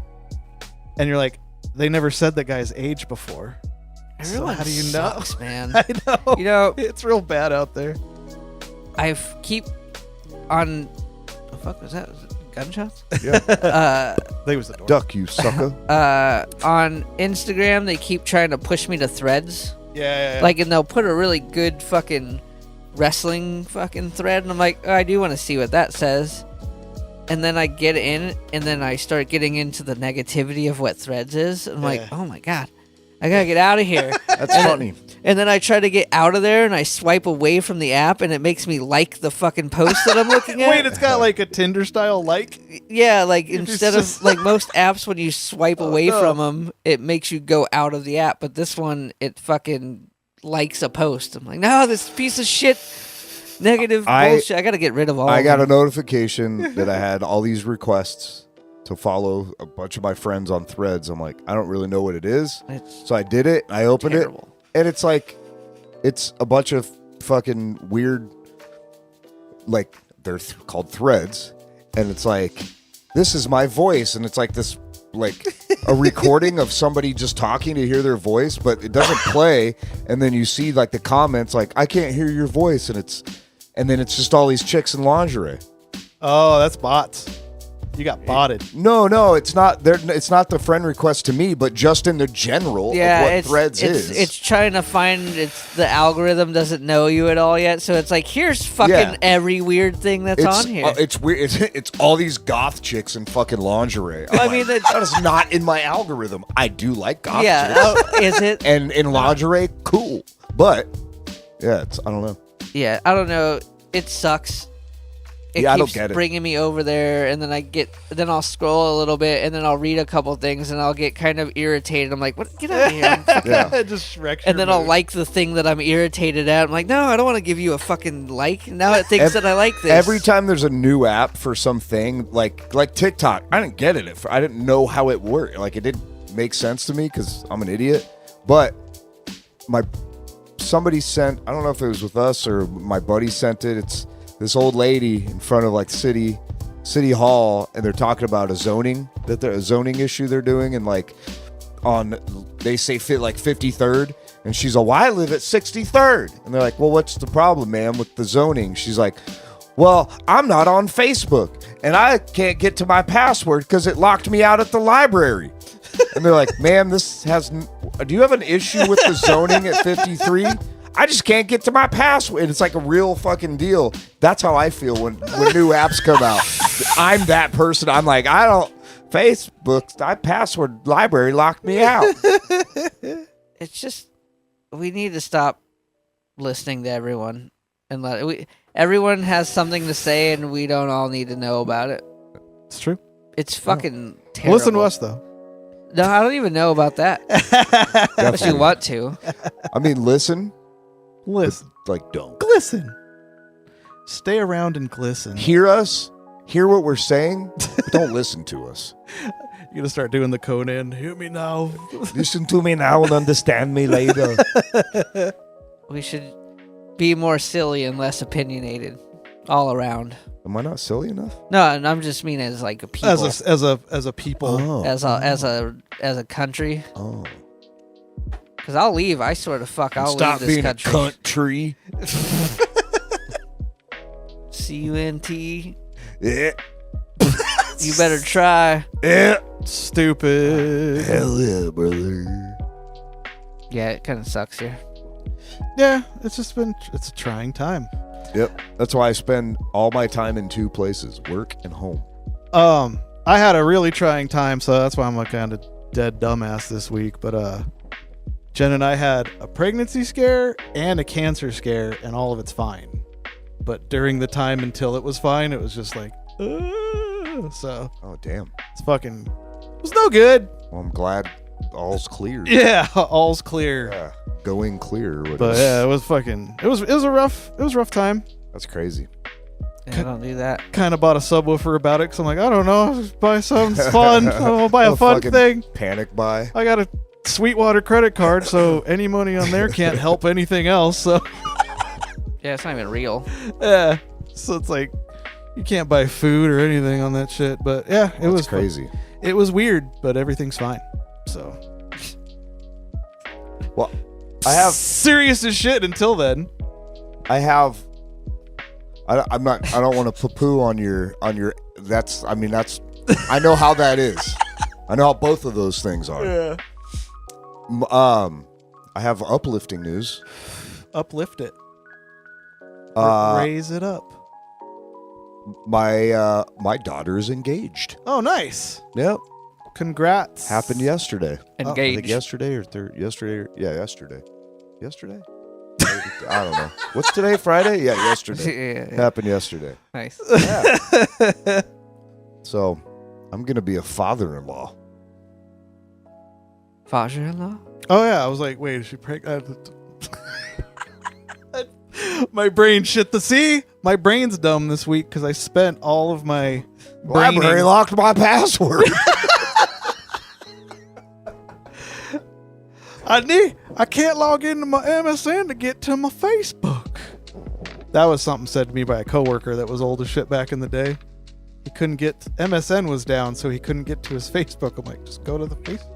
and you're like, they never said that guy's age before. Everyone how do you know? sucks, man. I know. You know, It's real bad out there. I keep on. The fuck was that? Was it gunshots? Yeah. They was the door. Duck, you sucker. On Instagram, they keep trying to push me to threads. Yeah. Like, and they'll put a really good fucking wrestling fucking thread, and I'm like, oh, I do want to see what that says. And then I get in, and then I start getting into the negativity of what threads is. And I'm like, oh my god, I gotta get out of here. That's funny. And then I try to get out of there, and I swipe away from the app, and it makes me like the fucking post that I'm looking at. Wait, it's got like a Tinder style like. Yeah, like You're instead just- of like most apps, when you swipe away no. from them, it makes you go out of the app. But this one, it fucking likes a post. I'm like, no, this piece of shit, negative bullshit. I got to get rid of all. I of got a them. notification that I had all these requests to follow a bunch of my friends on Threads. I'm like, I don't really know what it is. It's So I did it. I opened terrible. it. And it's like, it's a bunch of fucking weird, like they're called threads, and it's like, this is my voice, and it's like this, like a recording of somebody just talking to hear their voice, but it doesn't play, and then you see like the comments like, I can't hear your voice, and then it's just all these chicks in lingerie. Oh, that's bots. You got botted. No, it's not. It's not the friend request to me, but just in the general of what Threads is. It's trying to find. The algorithm doesn't know you at all yet, so it's like, here's fucking every weird thing that's on here. It's weird. It's all these goth chicks in fucking lingerie. I mean, that is not in my algorithm. I do like goth chicks. Is it? And in lingerie, cool. But yeah, I don't know. Yeah, I don't know. It sucks. I don't get it. Bringing me over there, and then then I'll scroll a little bit, and then I'll read a couple things, and I'll get kind of irritated. I'm like, "What? Get out of here!" It just wrecks your and then mood. I'll like the thing that I'm irritated at. I'm like, "No, I don't want to give you a fucking like." Now it thinks that I like this. Every time there's a new app for something, like TikTok, I didn't get it. I didn't know how it worked. Like, it didn't make sense to me because I'm an idiot. But somebody sent. I don't know if it was with us or my buddy sent it. It's this old lady in front of like city hall, and they're talking about a zoning issue they're doing, and like they say fit like 53rd, and she's like, well, I live at 63rd, and they're like, well, what's the problem, ma'am, with the zoning? She's like, well, I'm not on Facebook, and I can't get to my password because it locked me out at the library. And they're like, ma'am, do you have an issue with the zoning at 53? I just can't get to my password. It's like a real fucking deal. That's how I feel when new apps come out. I'm that person. I'm like, Facebook, my password library locked me out. It's just, we need to stop listening to everyone and everyone has something to say, and we don't all need to know about it. It's true. It's fucking terrible. Listen to us, though. No, I don't even know about that. Unless you want to. I mean, listen. Like, don't. Glisten. Stay around and glisten. Hear us. Hear what we're saying. But don't listen to us. You're going to start doing the Conan. Hear me now. Listen to me now and understand me later. We should be more silly and less opinionated all around. Am I not silly enough? No, and I'm just mean as like a people. As a people. Oh. As a country. Oh. Because I'll leave. I swear to fuck, I'll Stop leave this being country. a country. C-U-N-T. Yeah. You better try. Yeah. Stupid. Hell yeah, brother. Yeah, it kind of sucks here. Yeah, it's a trying time. Yep. That's why I spend all my time in two places, work and home. I had a really trying time, so that's why I'm a kind of dead dumbass this week. But Jen and I had a pregnancy scare and a cancer scare, and all of it's fine. But during the time until it was fine, it was just like, so. Oh, damn. It was no good. Well, I'm glad all's clear. Yeah, all's clear. Yeah, going clear. Or whatever. But yeah, it was a rough time. That's crazy. Yeah, don't do that. Kind of bought a subwoofer about it, because I'm like, I don't know, just buy something fun. I'll buy a fun thing. Panic buy. I got a Sweetwater credit card, so any money on there can't help anything else. So Yeah, it's not even real. yeah, so it's like you can't buy food or anything on that shit. But yeah, it was crazy. It was weird, but everything's fine. So well, I have serious as shit until then. I don't want to poo-poo on your that's I know how that is. I know how both of those things are. Yeah. I have uplifting news. Uplift it. Raise it up. My daughter is engaged. Oh, nice. Yep. Congrats. Happened yesterday. I Engaged. think yesterday. Yesterday. Yesterday? I don't know. What's today? Friday? Yeah, yesterday. Yeah. Happened yesterday. Nice. Yeah. So, I'm going to be a father-in-law. Father-in-law? Oh, yeah. I was like, wait, is she pregnant? My brain shit the sea. My brain's dumb this week because I spent all of my Library locked my password. I can't log into my MSN to get to my Facebook. That was something said to me by a coworker that was old as shit back in the day. He couldn't get MSN was down, so he couldn't get to his Facebook. I'm like, just go to the Facebook.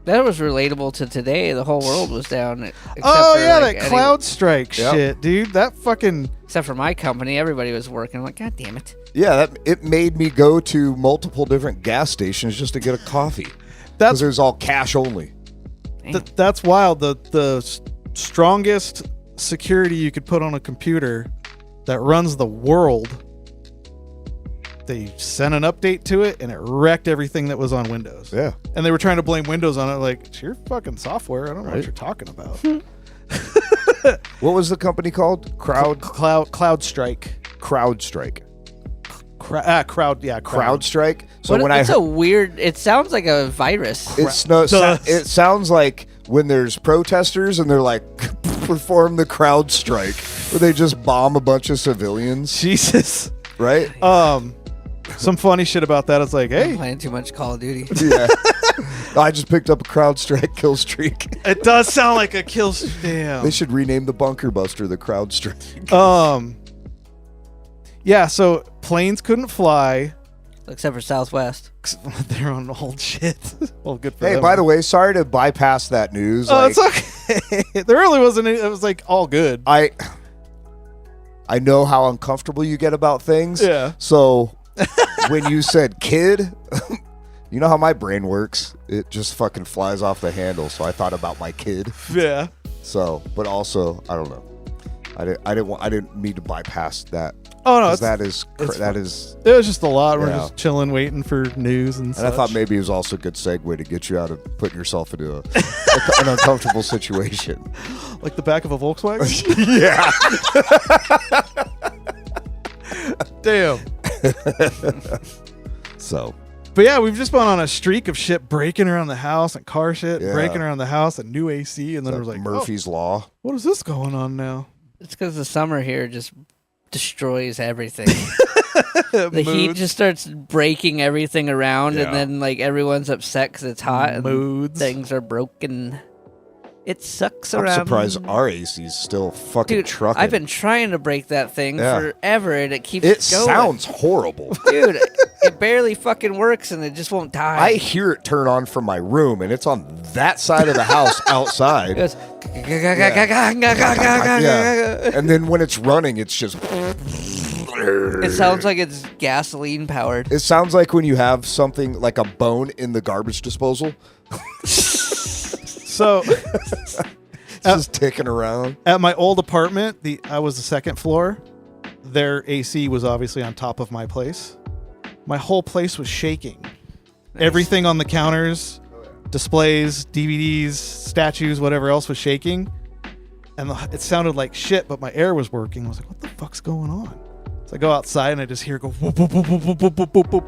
That was relatable to today. The whole world was down. Except Oh for, yeah, like, that CloudStrike shit, dude. That fucking. Except for my company, everybody was working. I'm like, God damn it. Yeah, it made me go to multiple different gas stations just to get a coffee. Because it was all cash only. That's wild. The strongest security you could put on a computer that runs the world, they sent an update to it and it wrecked everything that was on Windows. Yeah. And they were trying to blame Windows on it. Like, it's your fucking software. I don't know what you're talking about. What was the company called? CrowdStrike. CrowdStrike. CrowdStrike. So when it's a weird. It sounds like a virus. it sounds like when there's protesters and they're like perform the CrowdStrike, where they just bomb a bunch of civilians. Jesus. Right? Some funny shit about that is like, I'm hey, playing too much Call of Duty. Yeah. I just picked up a CrowdStrike kill streak. it does sound like a kill. Damn. They should rename the bunker buster the CrowdStrike. Yeah, so planes couldn't fly. Except for Southwest. They're on old shit. Well, good for Hey, them. by the way, sorry to bypass that news. Oh, it's okay. There really wasn't any, it was like all good. I know how uncomfortable you get about things. Yeah. So when you said kid, you know how my brain works. It just fucking flies off the handle. So I thought about my kid. Yeah. So, but also, I don't know. I didn't mean to bypass that. Oh no, that is. It was just a lot. We're Yeah. just chilling, waiting for news and And I thought maybe it was also a good segue to get you out of putting yourself into an uncomfortable situation. like the back of a Volkswagen. Yeah. Damn. So. But yeah, we've just been on a streak of shit breaking around the house and car shit, Yeah. breaking around the house and new AC, and then it was like Murphy's Law. what is this going on now? It's because the summer here just destroys everything. The heat just starts breaking everything around, Yeah. and then like everyone's upset because it's hot Moods. and things are broken. It sucks I'm around. surprised our AC is still fucking Dude, trucking. I've been trying to break that thing Yeah. forever, and it keeps It going. sounds horrible. Dude, it barely fucking works, and it just won't die. I hear it turn on from my room, and it's on that side of the house outside. It goes, Yeah. And then when it's running, it's just. It sounds like it's gasoline powered. It sounds like when you have something like a bone in the garbage disposal. So It's just ticking around. at my old apartment, I was the second floor. Their AC was obviously on top of my place. My whole place was shaking. Everything on the counters, displays, DVDs, statues, whatever else was shaking. And it sounded like shit, but my air was working. I was like, what the fuck's going on? So I go outside and I just hear it go whoop, whoop, whoop, whoop, whoop, whoop, whoop, whoop.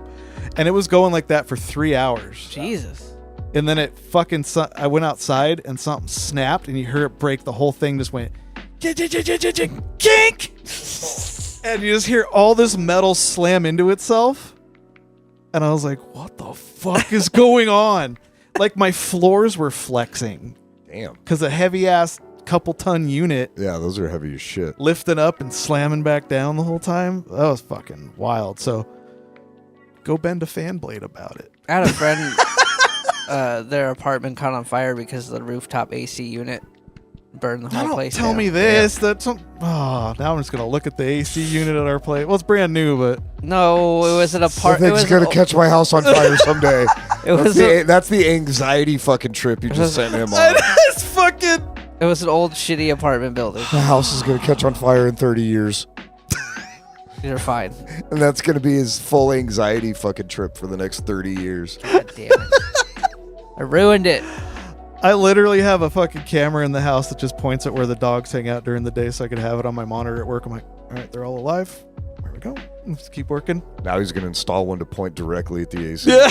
And it was going like that for 3 hours. Jesus. And then it fucking, I went outside and something snapped and you heard it break. The whole thing just went, kink! And you just hear all this metal slam into itself. And I was like, what the fuck is going on? Like my floors were flexing. Damn. Because a heavy ass couple ton unit Yeah, those are heavy as shit. lifting up and slamming back down the whole time. That was fucking wild. So go bend a fan blade about it. I had a friend, their apartment caught on fire because the rooftop AC unit burned the whole place Tell down. me this. That's now I'm just gonna look at the AC unit at our place. Well, it's brand new, but No, it was an apartment. Something's gonna catch my house on fire someday. It was That's the anxiety fucking trip you just sent him on. it's fucking. It was an old shitty apartment building. The house is gonna catch on fire in 30 years. You're fine. And that's gonna be his full anxiety fucking trip for the next 30 years. God damn it. I ruined it. I literally have a fucking camera in the house that just points at where the dogs hang out during the day, so I could have it on my monitor at work. I'm like, all right, they're all alive. There we go. Let's keep working. Now he's gonna install one to point directly at the AC. Yeah.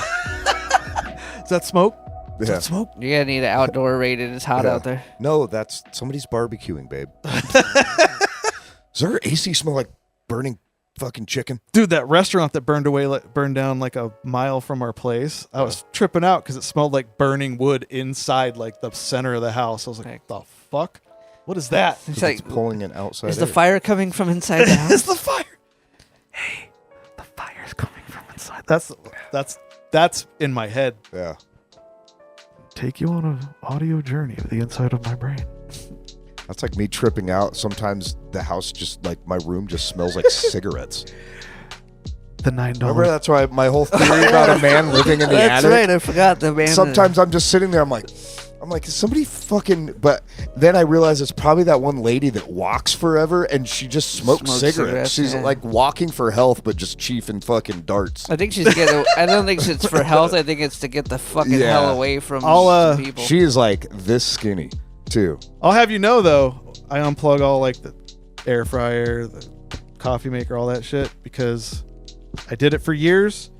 Is that smoke? Is Yeah. that smoke? You're gonna need an outdoor rated. It's hot Yeah. out there. No, that's somebody's barbecuing, babe. Does our AC smell like burning fucking chicken? Dude, that restaurant that burned down like a mile from our place. I was tripping out because it smelled like burning wood inside like the center of the house. I was like, what the fuck? What is that? It's like, it's pulling it outside. is the fire coming from inside the house? It's the fire. Hey, the fire's coming from inside. That's in my head. Yeah. Take you on an audio journey to the inside of my brain. That's like me tripping out. Sometimes the house just like my room just smells like cigarettes. The $9. Remember, that's why my whole theory about a man living in the That's attic. right. I forgot the man. Sometimes I'm just sitting there. I'm like, is somebody fucking? But then I realize it's probably that one lady that walks forever and she just smokes cigarettes. She's yeah. like walking for health, but just chiefing fucking darts. I think she's getting. I don't think it's for health. I think it's to get the fucking Yeah. hell away from I'll, people. She is like this skinny too. I'll have you know though, I unplug all like the air fryer, the coffee maker, all that shit because I did it for years.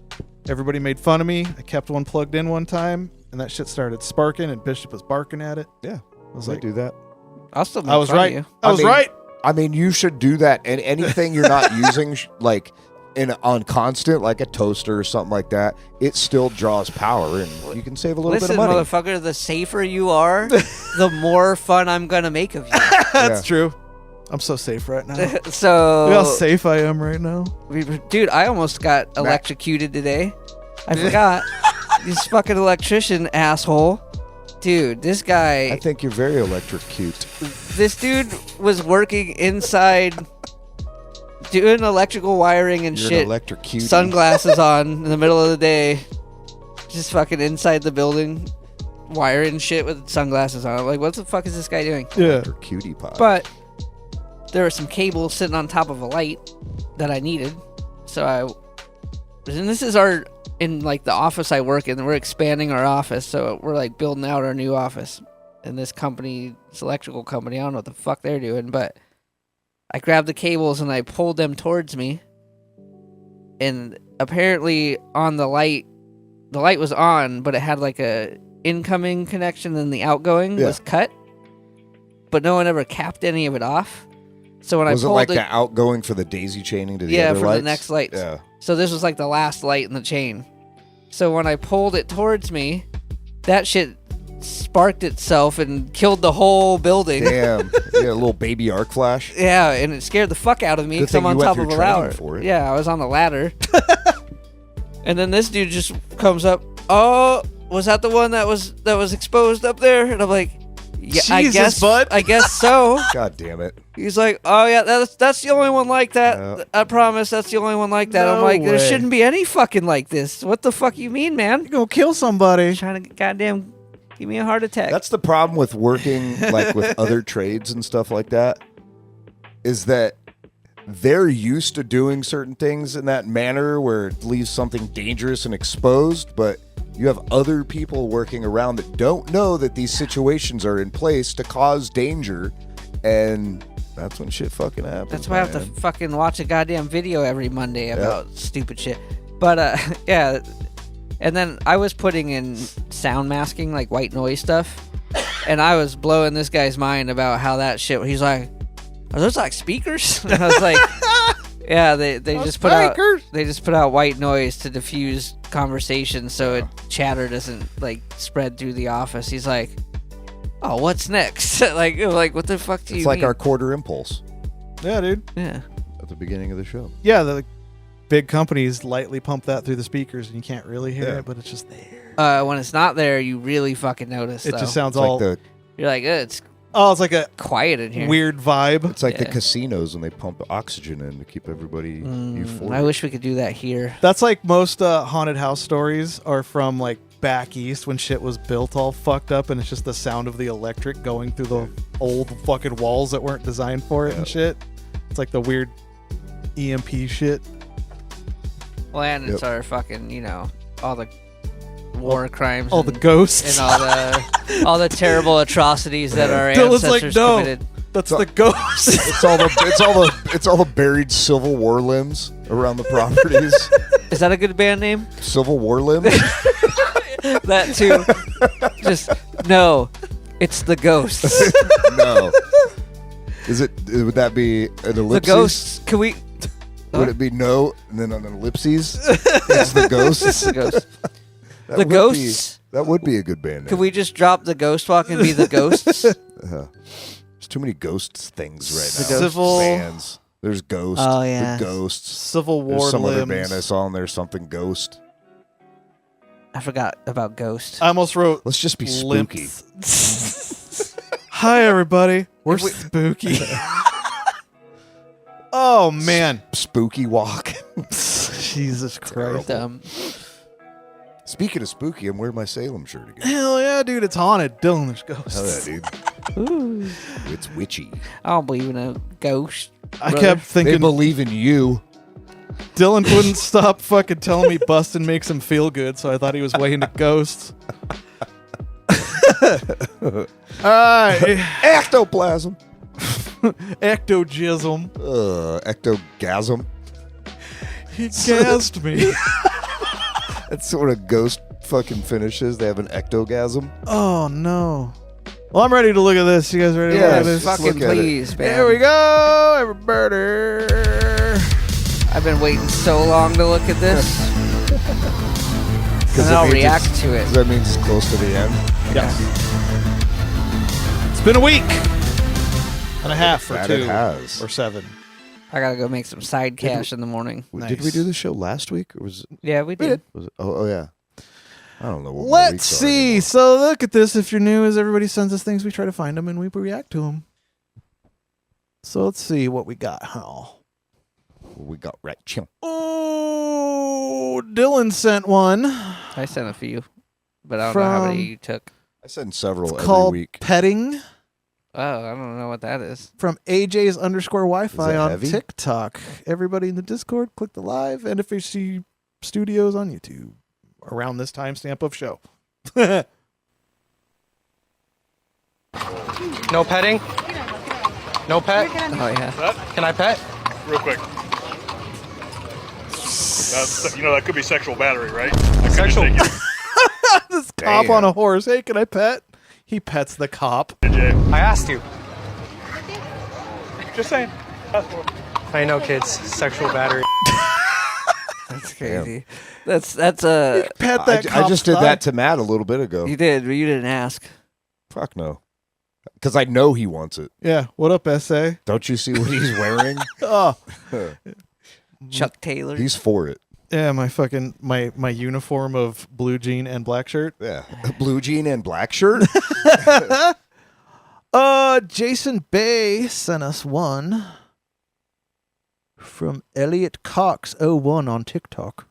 Everybody made fun of me. I kept one plugged in one time, and that shit started sparking, and Bishop was barking at it. Yeah, I was I like, do that. I'll still make I was fun of right. you. I was mean, right. I mean, you should do that. And anything you're not using, like on constant, like a toaster or something like that, it still draws power, and you can save a little Listen, bit of money. motherfucker, the safer you are, the more fun I'm gonna make of you. That's true. I'm so safe right now. Look So, how safe I am right now. dude, I almost got electrocuted today. I forgot. This fucking electrician asshole. Dude, this guy. I think you're very electrocute. This dude was working inside doing electrical wiring and You're shit. an electrocute. Sunglasses on in the middle of the day. Just fucking inside the building. Wiring shit with sunglasses on. I'm like, what the fuck is this guy doing? Yeah. Electrocuteypie. But there were some cables sitting on top of a light that I needed. And this is in like the office I work in. We're expanding our office. So we're like building out our new office. And this company, this electrical company, I don't know what the fuck they're doing, but I grabbed the cables and I pulled them towards me. And apparently on the light was on, but it had like a incoming connection and the outgoing was cut. But no one ever capped any of it off. So when was I it pulled like the outgoing for the daisy chaining to the other for lights? the next light. Yeah. So this was like the last light in the chain. So when I pulled it towards me, that shit sparked itself and killed the whole building. Damn. Yeah, a little baby arc flash. Yeah, and it scared the fuck out of me Good because thing I'm on you went top of through a ladder. training for it. Yeah, I was on the ladder. And then this dude just comes up. Oh, was that the one that was exposed up there? And I'm like, yeah, Jesus, bud. I guess so. God damn it. He's like, oh yeah, that's the only one like that. Yeah. I promise, that's the only one like that. I'm No like, there way. shouldn't be any fucking like this. What the fuck you mean, man? You're gonna kill somebody. Trying to goddamn give me a heart attack. That's the problem with working like with other trades and stuff like that, is that they're used to doing certain things in that manner where it leaves something dangerous and exposed, but you have other people working around that don't know that these situations are in place to cause danger, and that's when shit fucking happens. That's why I have to fucking watch a goddamn video every Monday about stupid shit. But yeah, and then I was putting in sound masking, like white noise stuff, and I was blowing this guy's mind about how that shit. He's like, "Are those like speakers?" And I was like, "Yeah, they just put out white noise to diffuse conversation so chatter doesn't like spread through the office." He's like, "Oh, what's next?" like what the fuck do you It's like mean? our quarter impulse Yeah, dude. Yeah. at the beginning of the show. Yeah, the big companies lightly pump that through the speakers, and you can't really hear Yeah. it, but it's just there. When it's not there, you really fucking notice. It though. just sounds It's all. like You're like, it's It's like a quiet in here. weird vibe. it's like the Yeah. casinos when they pump oxygen in to keep everybody euphoric. I wish we could do that here. That's like most haunted house stories are from like back east when shit was built all fucked up, and it's just the sound of the electric going through the old fucking walls that weren't designed for it and shit. It's like the weird EMP shit. Well, and it's our fucking, all the war crimes, All the ghosts. and all the terrible atrocities that our Dylan's like, ancestors no. committed. That's the ghost. It's all the buried Civil War limbs around the properties. Is that a good band name? Civil War limbs. That too. Just no. It's the ghosts. No. Would that be an ellipsis? The ghosts. Can we? Would it be no and then an ellipses? It's the ghosts. The ghosts. That The would ghosts? That would be a good band name. Can we just drop the ghost walk and be the ghosts? There's too many ghost things right The now. ghost Civil- bands. There's Ghost. Oh, yeah. The Ghosts. Civil War There's some limbs. other band I saw on there. Something Ghost. I forgot about Ghost. I almost wrote. Let's just be spooky. Hi, everybody. We're spooky. Oh, man. Spooky walk. Jesus Christ. Speaking of spooky, I'm wearing my Salem shirt again. Hell yeah, dude. It's haunted. Dylan, there's ghosts. Hell yeah, dude. Ooh. It's witchy. I don't believe in a ghost. I brother. kept They thinking believe in you. Dylan wouldn't stop fucking telling me busting makes him feel good, so I thought he was way into ghosts. All right. Ectoplasm. Ectojism. Ectogasm. He gassed me. That's sort of ghost fucking finishes. They have an ectogasm. Oh, no. Well, I'm ready to look at this. You guys ready to look at this? Let's Fucking look at it. please, man. Here we go, everybody. I've been waiting so long to look at this. And it I'll means react it's- to it. That means it's close to the end. Yes. It's been a week and a half or That 2 it has. or 7. I gotta go make some side cash in the morning. Did we do this show last week? Or was it? Yeah, we did. Was it oh yeah. I don't know. What my Let's weeks are see. anymore. So look at this. If you're new, as everybody sends us things, we try to find them and we react to them. So let's see what we got. Oh, We got right chill. oh Dylan sent one. I sent a few, but I don't know how many you took. I send several It's every called week. Petting Oh, I don't know what that is. from AJ's _ Wi-Fi Is it on heavy? TikTok. Everybody in the Discord, click the live and FHC Studios on YouTube around this timestamp of show. No petting? No pet? Oh yeah. Can I pet? Real quick. That could be sexual battery, right? That could Sexual- just This cop Damn. on a horse. Hey, can I pet? He pets the cop. take you, Jay. I asked you. Just saying. I know, kids. Sexual battery. That's crazy. That's a Pet that I just did cop's that thigh. to Matt a little bit ago. you did, but you didn't ask. Fuck no. Because I know he wants it. Yeah. What up, SA? Don't you see what he's wearing? Oh, Chuck Taylor. He's for it. yeah. My fucking my uniform of blue jean and black shirt. Yeah. Blue jean and black shirt. Jason Bay sent us one from Elliot Cox 01 on TikTok.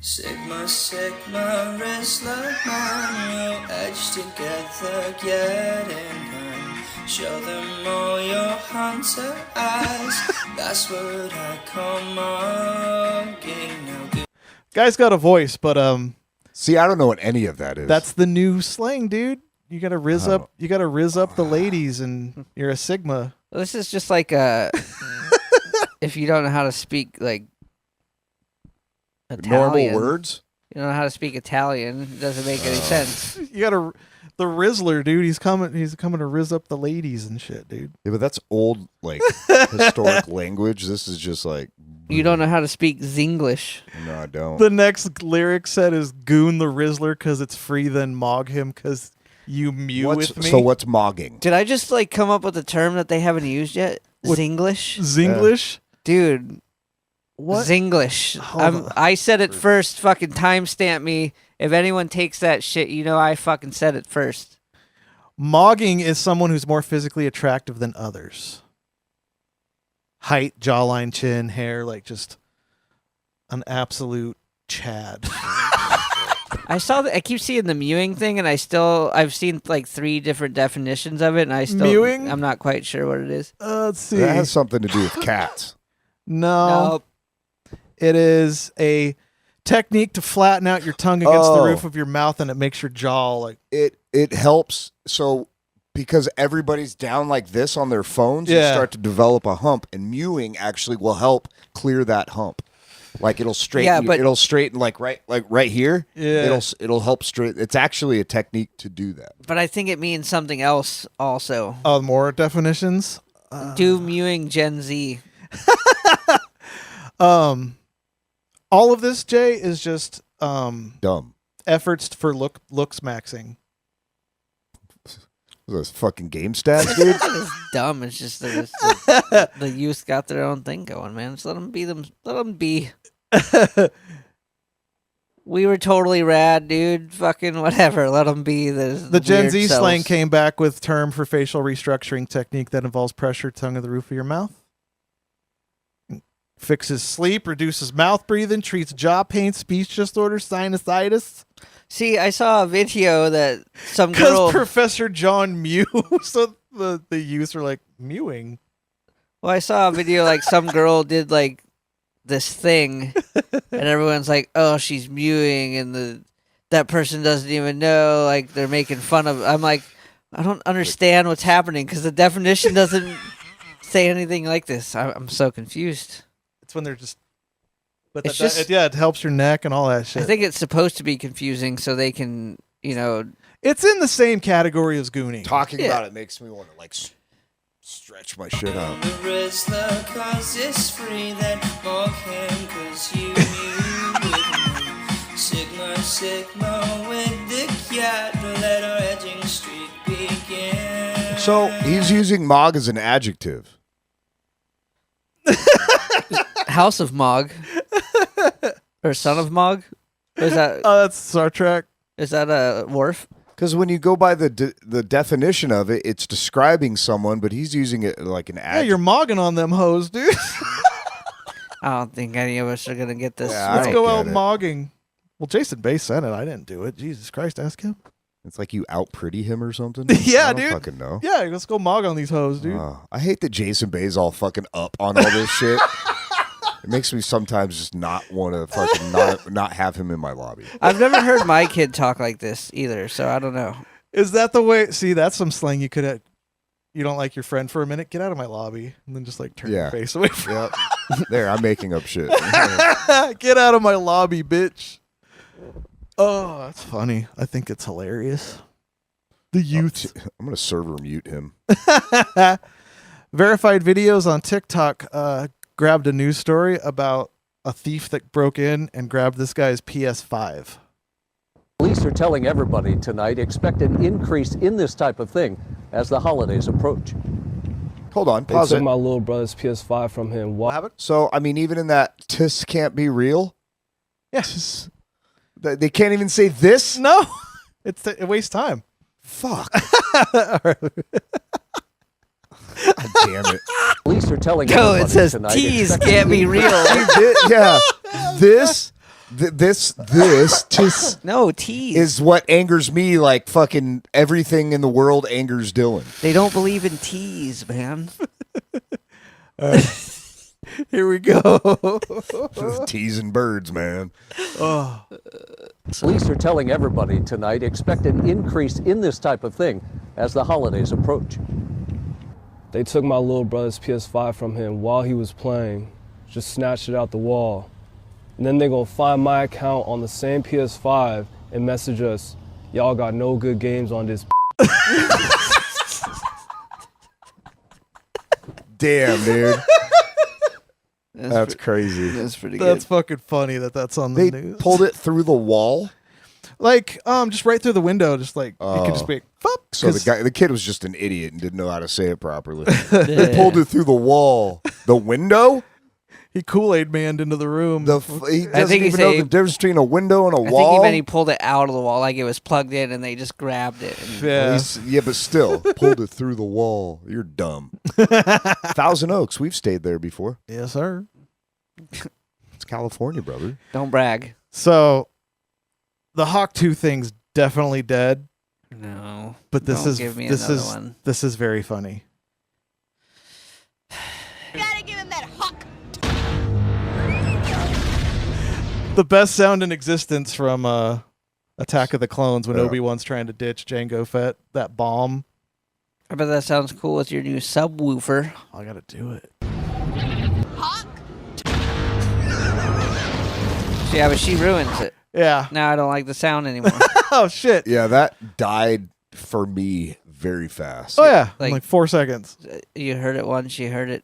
Sigma, Sigma, wrist like mine, we'll edge together, getting mine. Show them all your hunter eyes, that's what I call mugging. Now do Guy's got a voice, but See, I don't know what any of that is. that's the new slang, dude. You gotta riz Oh. up. You gotta riz up the ladies, and you're a Sigma. This is just like if you don't know how to speak like normal Italian, words. You don't know how to speak Italian. It doesn't make any sense. You gotta the Rizzler, dude. He's coming to riz up the ladies and shit, dude. Yeah, but that's old, like historic language. This is just like You don't know how to speak Zinglish. no, I don't. The next lyric set is "Goon the Rizzler" because it's free. Then mog him because you mew with me. So what's mogging? Did I just like come up with a term that they haven't used yet? What- Zinglish? Zinglish? Dude. What? Zinglish. Hold on. I said it first. Fucking timestamp me. If anyone takes that shit, you know I fucking said it first. Mogging is someone who's more physically attractive than others. Height, jawline, chin, hair, like just an absolute Chad. I saw that. I keep seeing the mewing thing, and I've seen like 3 different definitions of it, and I still Mewing? I'm not quite sure what it is. Let's see. That has something to do with cats. No, Nope. it is a technique to flatten out your tongue against the Oh. roof of your mouth, and it makes your jaw like. It helps. So because everybody's down like this on their phones, you Yeah. start to develop a hump, and mewing actually will help clear that hump. Like it'll straighten. Yeah, but- it'll straighten like right here. Yeah. It'll help straighten. It's actually a technique to do that. But I think it means something else also. More definitions. Do mewing Gen Z. All of this, Jay, is just Dumb. efforts for looks maxing. Those fucking game stats, dude. It's dumb. It's just that the youth got their own thing going, man. Just let them be them. Let them be. We were totally rad, dude. Fucking whatever. Let them be. The Gen weird Z selves. slang came back with term for facial restructuring technique that involves pressure tongue of the roof of your mouth. Fixes sleep, reduces mouth breathing, treats jaw pain, speech disorder, sinusitis. See, I saw a video that some Because girl. Professor John Mew, so the youth are like mewing. Well, I saw a video like some girl did like this thing, and everyone's like, "Oh, she's mewing," and that person doesn't even know. Like they're making fun of. I'm like, I don't understand what's happening because the definition doesn't say anything like this. I'm so confused. It's when they're just. But It's just- it helps your neck and all that shit. I think it's supposed to be confusing so they can, it's in the same category as gooning. Talking Yeah. about it makes me want to like stretch my shit out. The wrestler, cause it's free, then mock him, cause you knew with me. Sigma with the cat, let our edging streak begin. So he's using Mog as an adjective. House of Mog or Son of Mog. Is that That's Star Trek. a Worf? Because when you go by the definition of it, it's describing someone, but he's using it like an Yeah, adjective. you're mogging on them hoes, dude. I don't think any of us are gonna get this. Yeah, I Let's don't go get out it. mogging. Well, Jason Bay said it. I didn't do it. Jesus Christ, ask him. It's like you out pretty him or something. Yeah, I don't dude. fucking know. Yeah, let's go mog on these hoes, dude. I hate that Jason Bay's all fucking up on all this shit. It makes me sometimes just not want to fucking not have him in my lobby. I've never heard my kid talk like this either, so I don't know. Is that the way? See, that's some slang you could have. You don't like your friend for a minute? Get out of my lobby. And then just like turn your Yeah. face away from Yep. There, I'm making up shit. Get out of my lobby, bitch. Oh, that's funny. I think it's hilarious. The youth. I'm going to server mute him. Verified videos on TikTok grabbed a news story about a thief that broke in and grabbed this guy's PS5. Police are telling everybody tonight expect an increase in this type of thing as the holidays approach. Hold on, They pause took it. my little brother's PS5 from him. Why? So, I mean, even in that this can't be real, Yes. they can't even say this? No. It wastes time. Fuck. All right. God damn it. Police are telling No, everybody it says tonight tease expect can't be real. Yeah. This No, tease. is what angers me like fucking everything in the world angers Dylan. They don't believe in tease, man. Here we go. Teasing birds, man. Oh. Police are telling everybody tonight expect an increase in this type of thing as the holidays approach. They took my little brother's PS5 from him while he was playing, just snatched it out the wall. And then they're gonna find my account on the same PS5 and message us, y'all got no good games on this. Damn, dude. That's crazy. That's pretty That's fucking funny that's on the They news. pulled it through the wall. Like, just right through the window, just like you could just be fuck. So the kid was just an idiot and didn't know how to say it properly. Yeah. They pulled it through the wall. The window? He Kool-Aid manned into the room. He doesn't think he even know say- the difference between a window and a I wall. think he meant he pulled it out of the wall, like it was plugged in, and they just grabbed it. And yeah. Yeah, but still, pulled it through the wall. You're dumb. Thousand Oaks, we've stayed there before. Yes, sir. It's California, brother. don't brag. So, the Hawk 2 thing's definitely dead, No, but this Don't is give me this another is one. this is very funny. Gotta give him that hawk. The best sound in existence from Attack of the Clones when Yeah. Obi-Wan's trying to ditch Jango Fett, that bomb. I bet that sounds cool with your new subwoofer. I gotta do it. Hawk? Yeah, but she ruins it. Yeah. Now I don't like the sound anymore. Oh shit. Yeah, that died for me very fast. Oh yeah. Like- Like 4 seconds. You heard it once, you heard it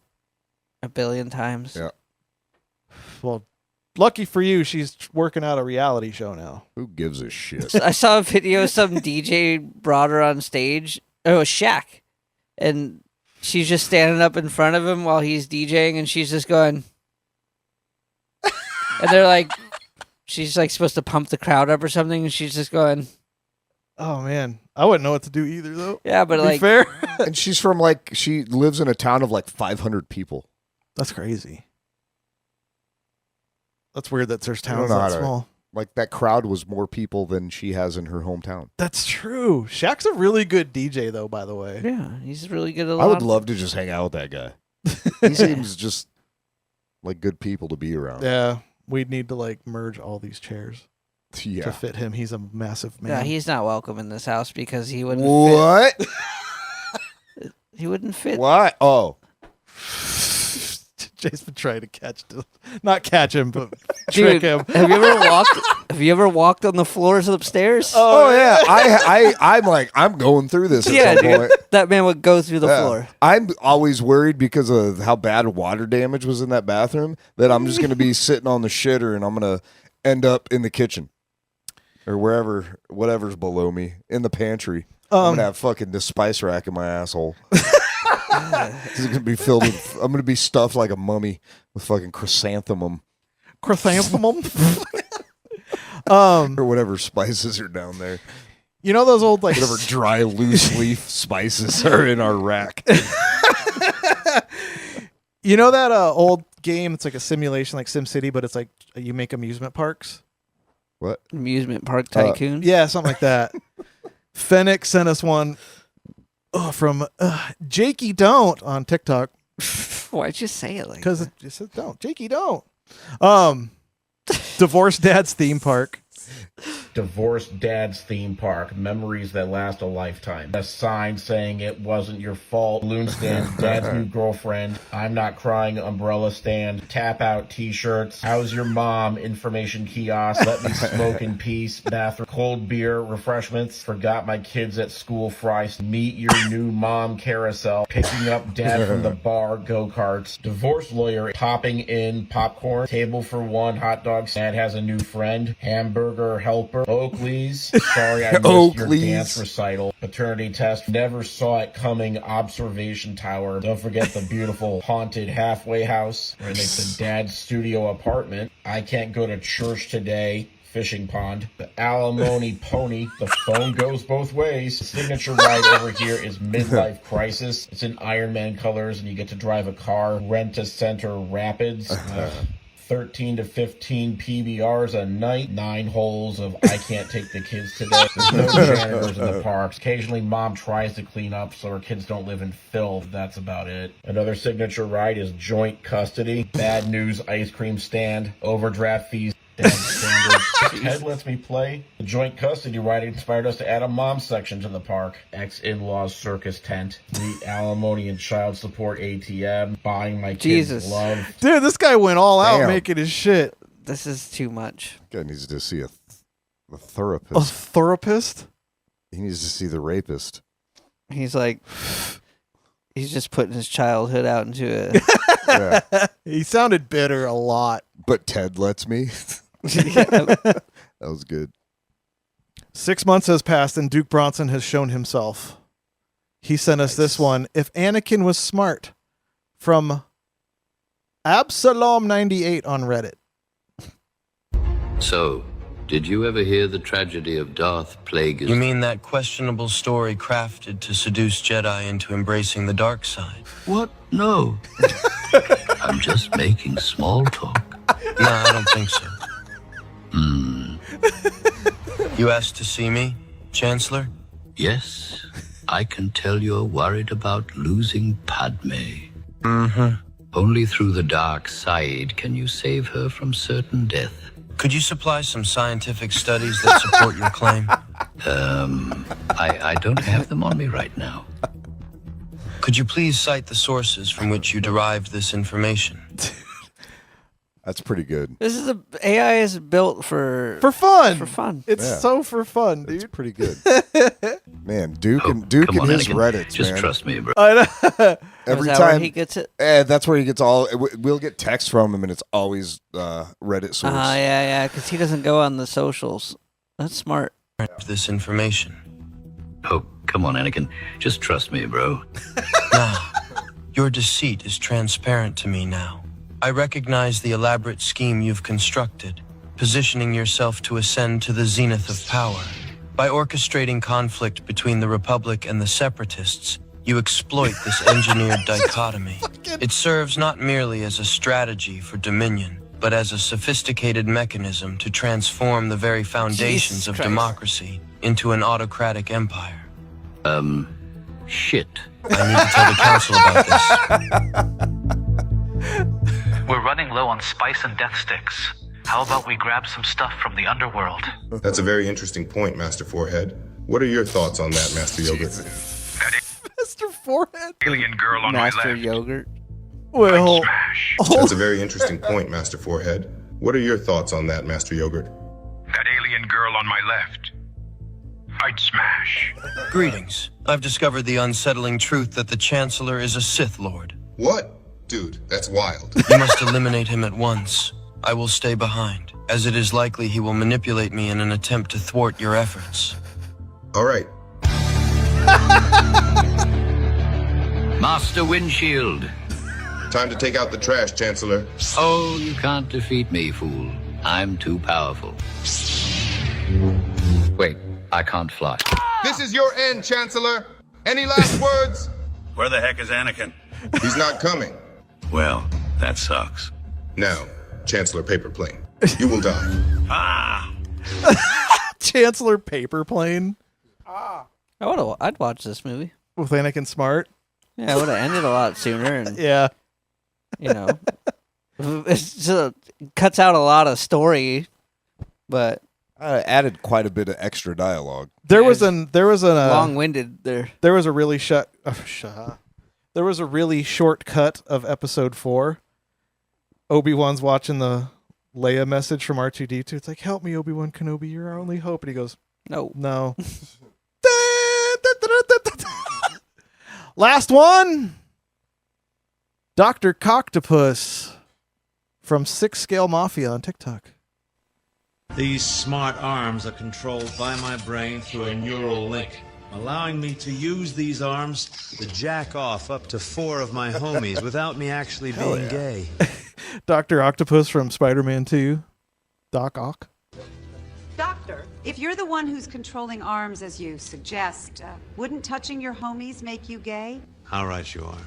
a billion times. Yeah. Well, lucky for you, she's working out a reality show now. Who gives a shit? I saw a video some DJ brought her on stage it was Shaq, and she's just standing up in front of him while he's DJing, and she's just going, and they're like, she's like supposed to pump the crowd up or something, and she's just going, Oh man, I wouldn't know what to do either though. yeah, but To be like, fair, And she's from like she lives in a town of like 500 people. that's crazy. That's weird that there's I don't towns know how that to- small. Like that crowd was more people than she has in her hometown. That's true. Shaq's a really good DJ though, by the way. yeah, he's really good at. I would love to just hang out with that guy. He seems just like good people to be around. Yeah, we'd need to like merge all these chairs to Yeah. fit him. He's a massive man. Yeah, he's not welcome in this house because he wouldn't What? fit. He wouldn't fit. What? Oh. Jay's been trying to not catch him, but Dude, trick him. have you ever walked on the floors upstairs? Oh yeah. I'm like, I'm going through this at yeah, some dude, point. that man would go through the Yeah. floor. I'm always worried because of how bad water damage was in that bathroom that I'm just going to be sitting on the shitter and I'm going to end up in the kitchen or wherever, whatever's below me in the pantry. I'm going to have fucking this spice rack in my asshole. It's going to be filled with, I'm going to be stuffed like a mummy with fucking chrysanthemum Chrysanthemum. or whatever spices are down there. You know those old like Whatever dry loose leaf spices are in our rack. You know that old game? It's like a simulation, like SimCity, but it's like you make amusement parks. What? Amusement park tycoon. Yeah, something like that. Fennec sent us one from Jakey Don't on TikTok Why'd you say it like? because it just said don't. Jakey Don't. Divorced Dad's theme park. Divorced Dad's theme park. Memories that last a lifetime. A sign saying it wasn't your fault. Balloon stand. Dad's new girlfriend. I'm not crying. Umbrella stand. Tap out t-shirts. How's your mom? Information kiosk. Let me smoke in peace. Bathroom. Cold beer. Refreshments. Forgot my kids at school. Fries. Meet your new mom carousel. Picking up dad from the bar. Go-karts. Divorce lawyer. Popping in popcorn. Table for one. Hot dogs. Dad has a new friend. Hamburger helper. Oakley's. Sorry I missed your Oakley's. dance recital. Paternity test. Never saw it coming. Observation tower. Don't forget the beautiful haunted halfway house. Or the dad's studio apartment. I can't go to church today. Fishing pond. The alimony pony. The phone goes both ways. The signature ride over here is Midlife Crisis. It's in Iron Man colors and you get to drive a car. Rent a Center Rapids. 13 to 15 PBRs a night, 9 holes of I can't take the kids today. There's no janitors in the parks. Occasionally mom tries to clean up so her kids don't live in filth. That's about it. Another signature ride is joint custody. Bad news ice cream stand. Overdraft fees. Dad standards. Ted lets me play. The joint custody ride inspired us to add a mom section to the park. Ex-in-laws circus tent. The alimony and child support ATM. Buying my kids Jesus. love. Dude, this guy went all out Damn. making his shit. This is too much. Guy needs to see a therapist. A therapist? He needs to see the rapist. He's like, he's just putting his childhood out into a. Yeah. He sounded bitter a lot. But Ted lets me. That was good. 6 months has passed and Duke Bronson has shown himself. He sent us this one. If Anakin was smart, from Absalom98 on Reddit. So, did you ever hear the tragedy of Darth Plagueis? You mean that questionable story crafted to seduce Jedi into embracing the dark side? What? No. I'm just making small talk. No, I don't think so. Hmm. You asked to see me, Chancellor? Yes, I can tell you're worried about losing Padme. Mm-hmm. Only through the dark side can you save her from certain death. Could you supply some scientific studies that support your claim? I don't have them on me right now. Could you please cite the sources from which you derived this information? That's pretty good. This is AI is built for fun. For fun. It's so for fun, dude. It's pretty good. Man, Duke Oh, and Duke come and on, his Anakin. Reddits, Just man. trust me, bro. Every Is that where time he gets it? That's where he gets all. We'll get text from him, and it's always Reddit source. Yeah, because he doesn't go on the socials. That's smart. This information. Oh, Come on, Anakin. Just trust me, bro. Now, your deceit is transparent to me now. I recognize the elaborate scheme you've constructed, positioning yourself to ascend to the zenith of power. By orchestrating conflict between the Republic and the Separatists, you exploit this engineered dichotomy. It serves not merely as a strategy for dominion, but as a sophisticated mechanism to transform the very foundations of democracy into an autocratic empire. Shit. I need to tell the council about this. We're running low on spice and death sticks. How about we grab some stuff from the underworld? That's a very interesting point, Master Forehead. What are your thoughts on that, Master Yogurt? Mr. Forehead. Alien girl on Master my left. Yogurt. Well, That's a very interesting point, Master Forehead. What are your thoughts on that, Master Yogurt? That alien girl on my left. I'd smash. Greetings. I've discovered the unsettling truth that the Chancellor is a Sith Lord. What? Dude, that's wild. You must eliminate him at once. I will stay behind, as it is likely he will manipulate me in an attempt to thwart your efforts. All right. Master Windshield. Time to take out the trash, Chancellor. Oh, you can't defeat me, fool. I'm too powerful. Wait, I can't fly. This is your end, Chancellor. Any last words? Where the heck is Anakin? He's not coming. Well, that sucks. Now, Chancellor Paperplane, you will die. Ah! Chancellor Paperplane I'd watch this movie. with Anakin Smart. Yeah, it would have ended a lot sooner, and Yeah. you know, it cuts out a lot of story, but Added quite a bit of extra dialogue. There was a long-winded there. There was a really there was a really short cut of episode 4. Obi-Wan's watching the Leia message from R2-D2. It's like, "Help me, Obi-Wan Kenobi, you're our only hope." And he goes, No. Last one. Dr. Coctopus from 6 Scale Mafia on TikTok. These smart arms are controlled by my brain through a neural link, allowing me to use these arms to jack off up to 4 of my homies without me actually being gay. Dr. Octopus from Spider-Man 2. Doc Ock. Doctor, if you're the one who's controlling arms as you suggest, wouldn't touching your homies make you gay? How right you are.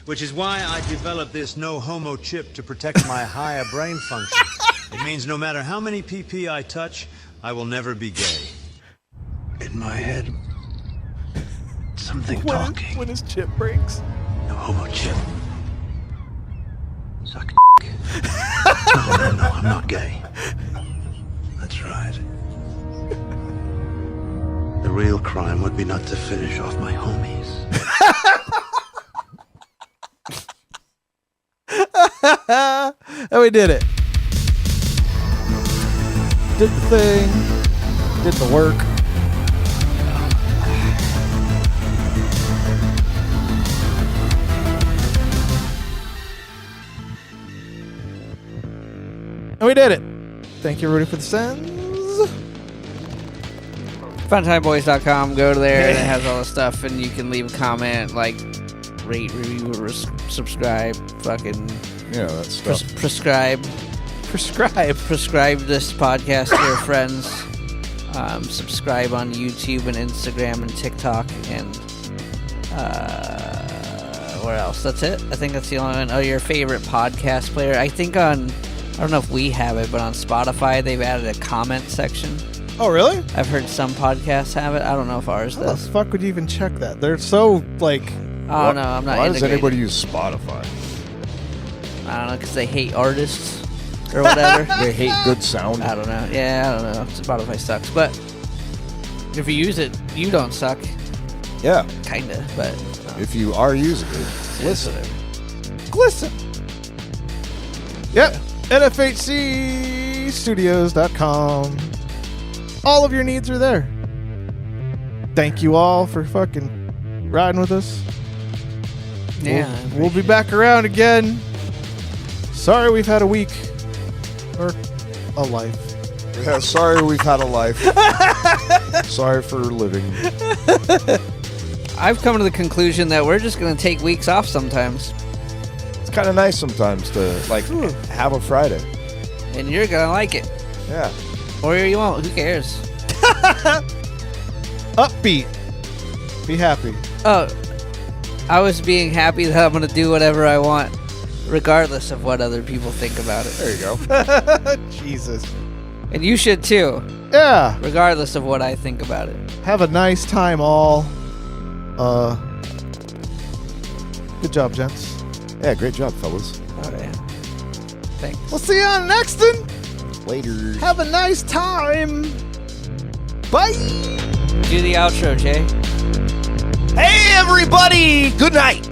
Which is why I developed this no-homo chip to protect my higher brain function. It means no matter how many PP I touch, I will never be gay. In my head, something talking. When his chip breaks. No homo chip. Suck No, I'm not gay. That's right. The real crime would be not to finish off my homies. And we did it. Did the thing. Did the work. And we did it. Thank you, everybody, for the sends. Funtimeboys.com. Go to there, and it has all the stuff, and you can leave a comment, like, rate, review, subscribe, fucking... Yeah, that stuff. Prescribe this podcast to your friends. Subscribe on YouTube and Instagram and TikTok, and where else? That's it. I think that's the only one. Oh, your favorite podcast player. I think I don't know if we have it, but on Spotify they've added a comment section. Oh, really? I've heard some podcasts have it. I don't know if ours How does. the fuck would you even check that? They're so, like... Oh, no, I'm not Why does integrated. anybody use Spotify? I don't know, because they hate artists or whatever. They hate good sound. I don't know. Yeah, I don't know. Spotify sucks. But if you use it, you don't suck. Yeah. Kinda, but... If you are using it, listen. Glisten. Yep. NFHCstudios.com. All of your needs are there. Thank you all for fucking riding with us. Yeah. We'll be back around again. Sorry we've had a week. Or a life. Yeah, sorry we've had a life. Sorry for living. I've come to the conclusion that we're just going to take weeks off sometimes. It's kind of nice sometimes to like have a Friday. And you're going to like it. Yeah. Or you won't. Who cares? Upbeat. Be happy. Oh, I was being happy that I'm going to do whatever I want, regardless of what other people think about it. There you go. Jesus. And you should too. Yeah. Regardless of what I think about it. Have a nice time, all. Good job, gents. Yeah, great job, fellas. Oh, yeah. Thanks. We'll see you on the next one. Later. Have a nice time. Bye. Do the outro, Jay. Hey, everybody. Good night.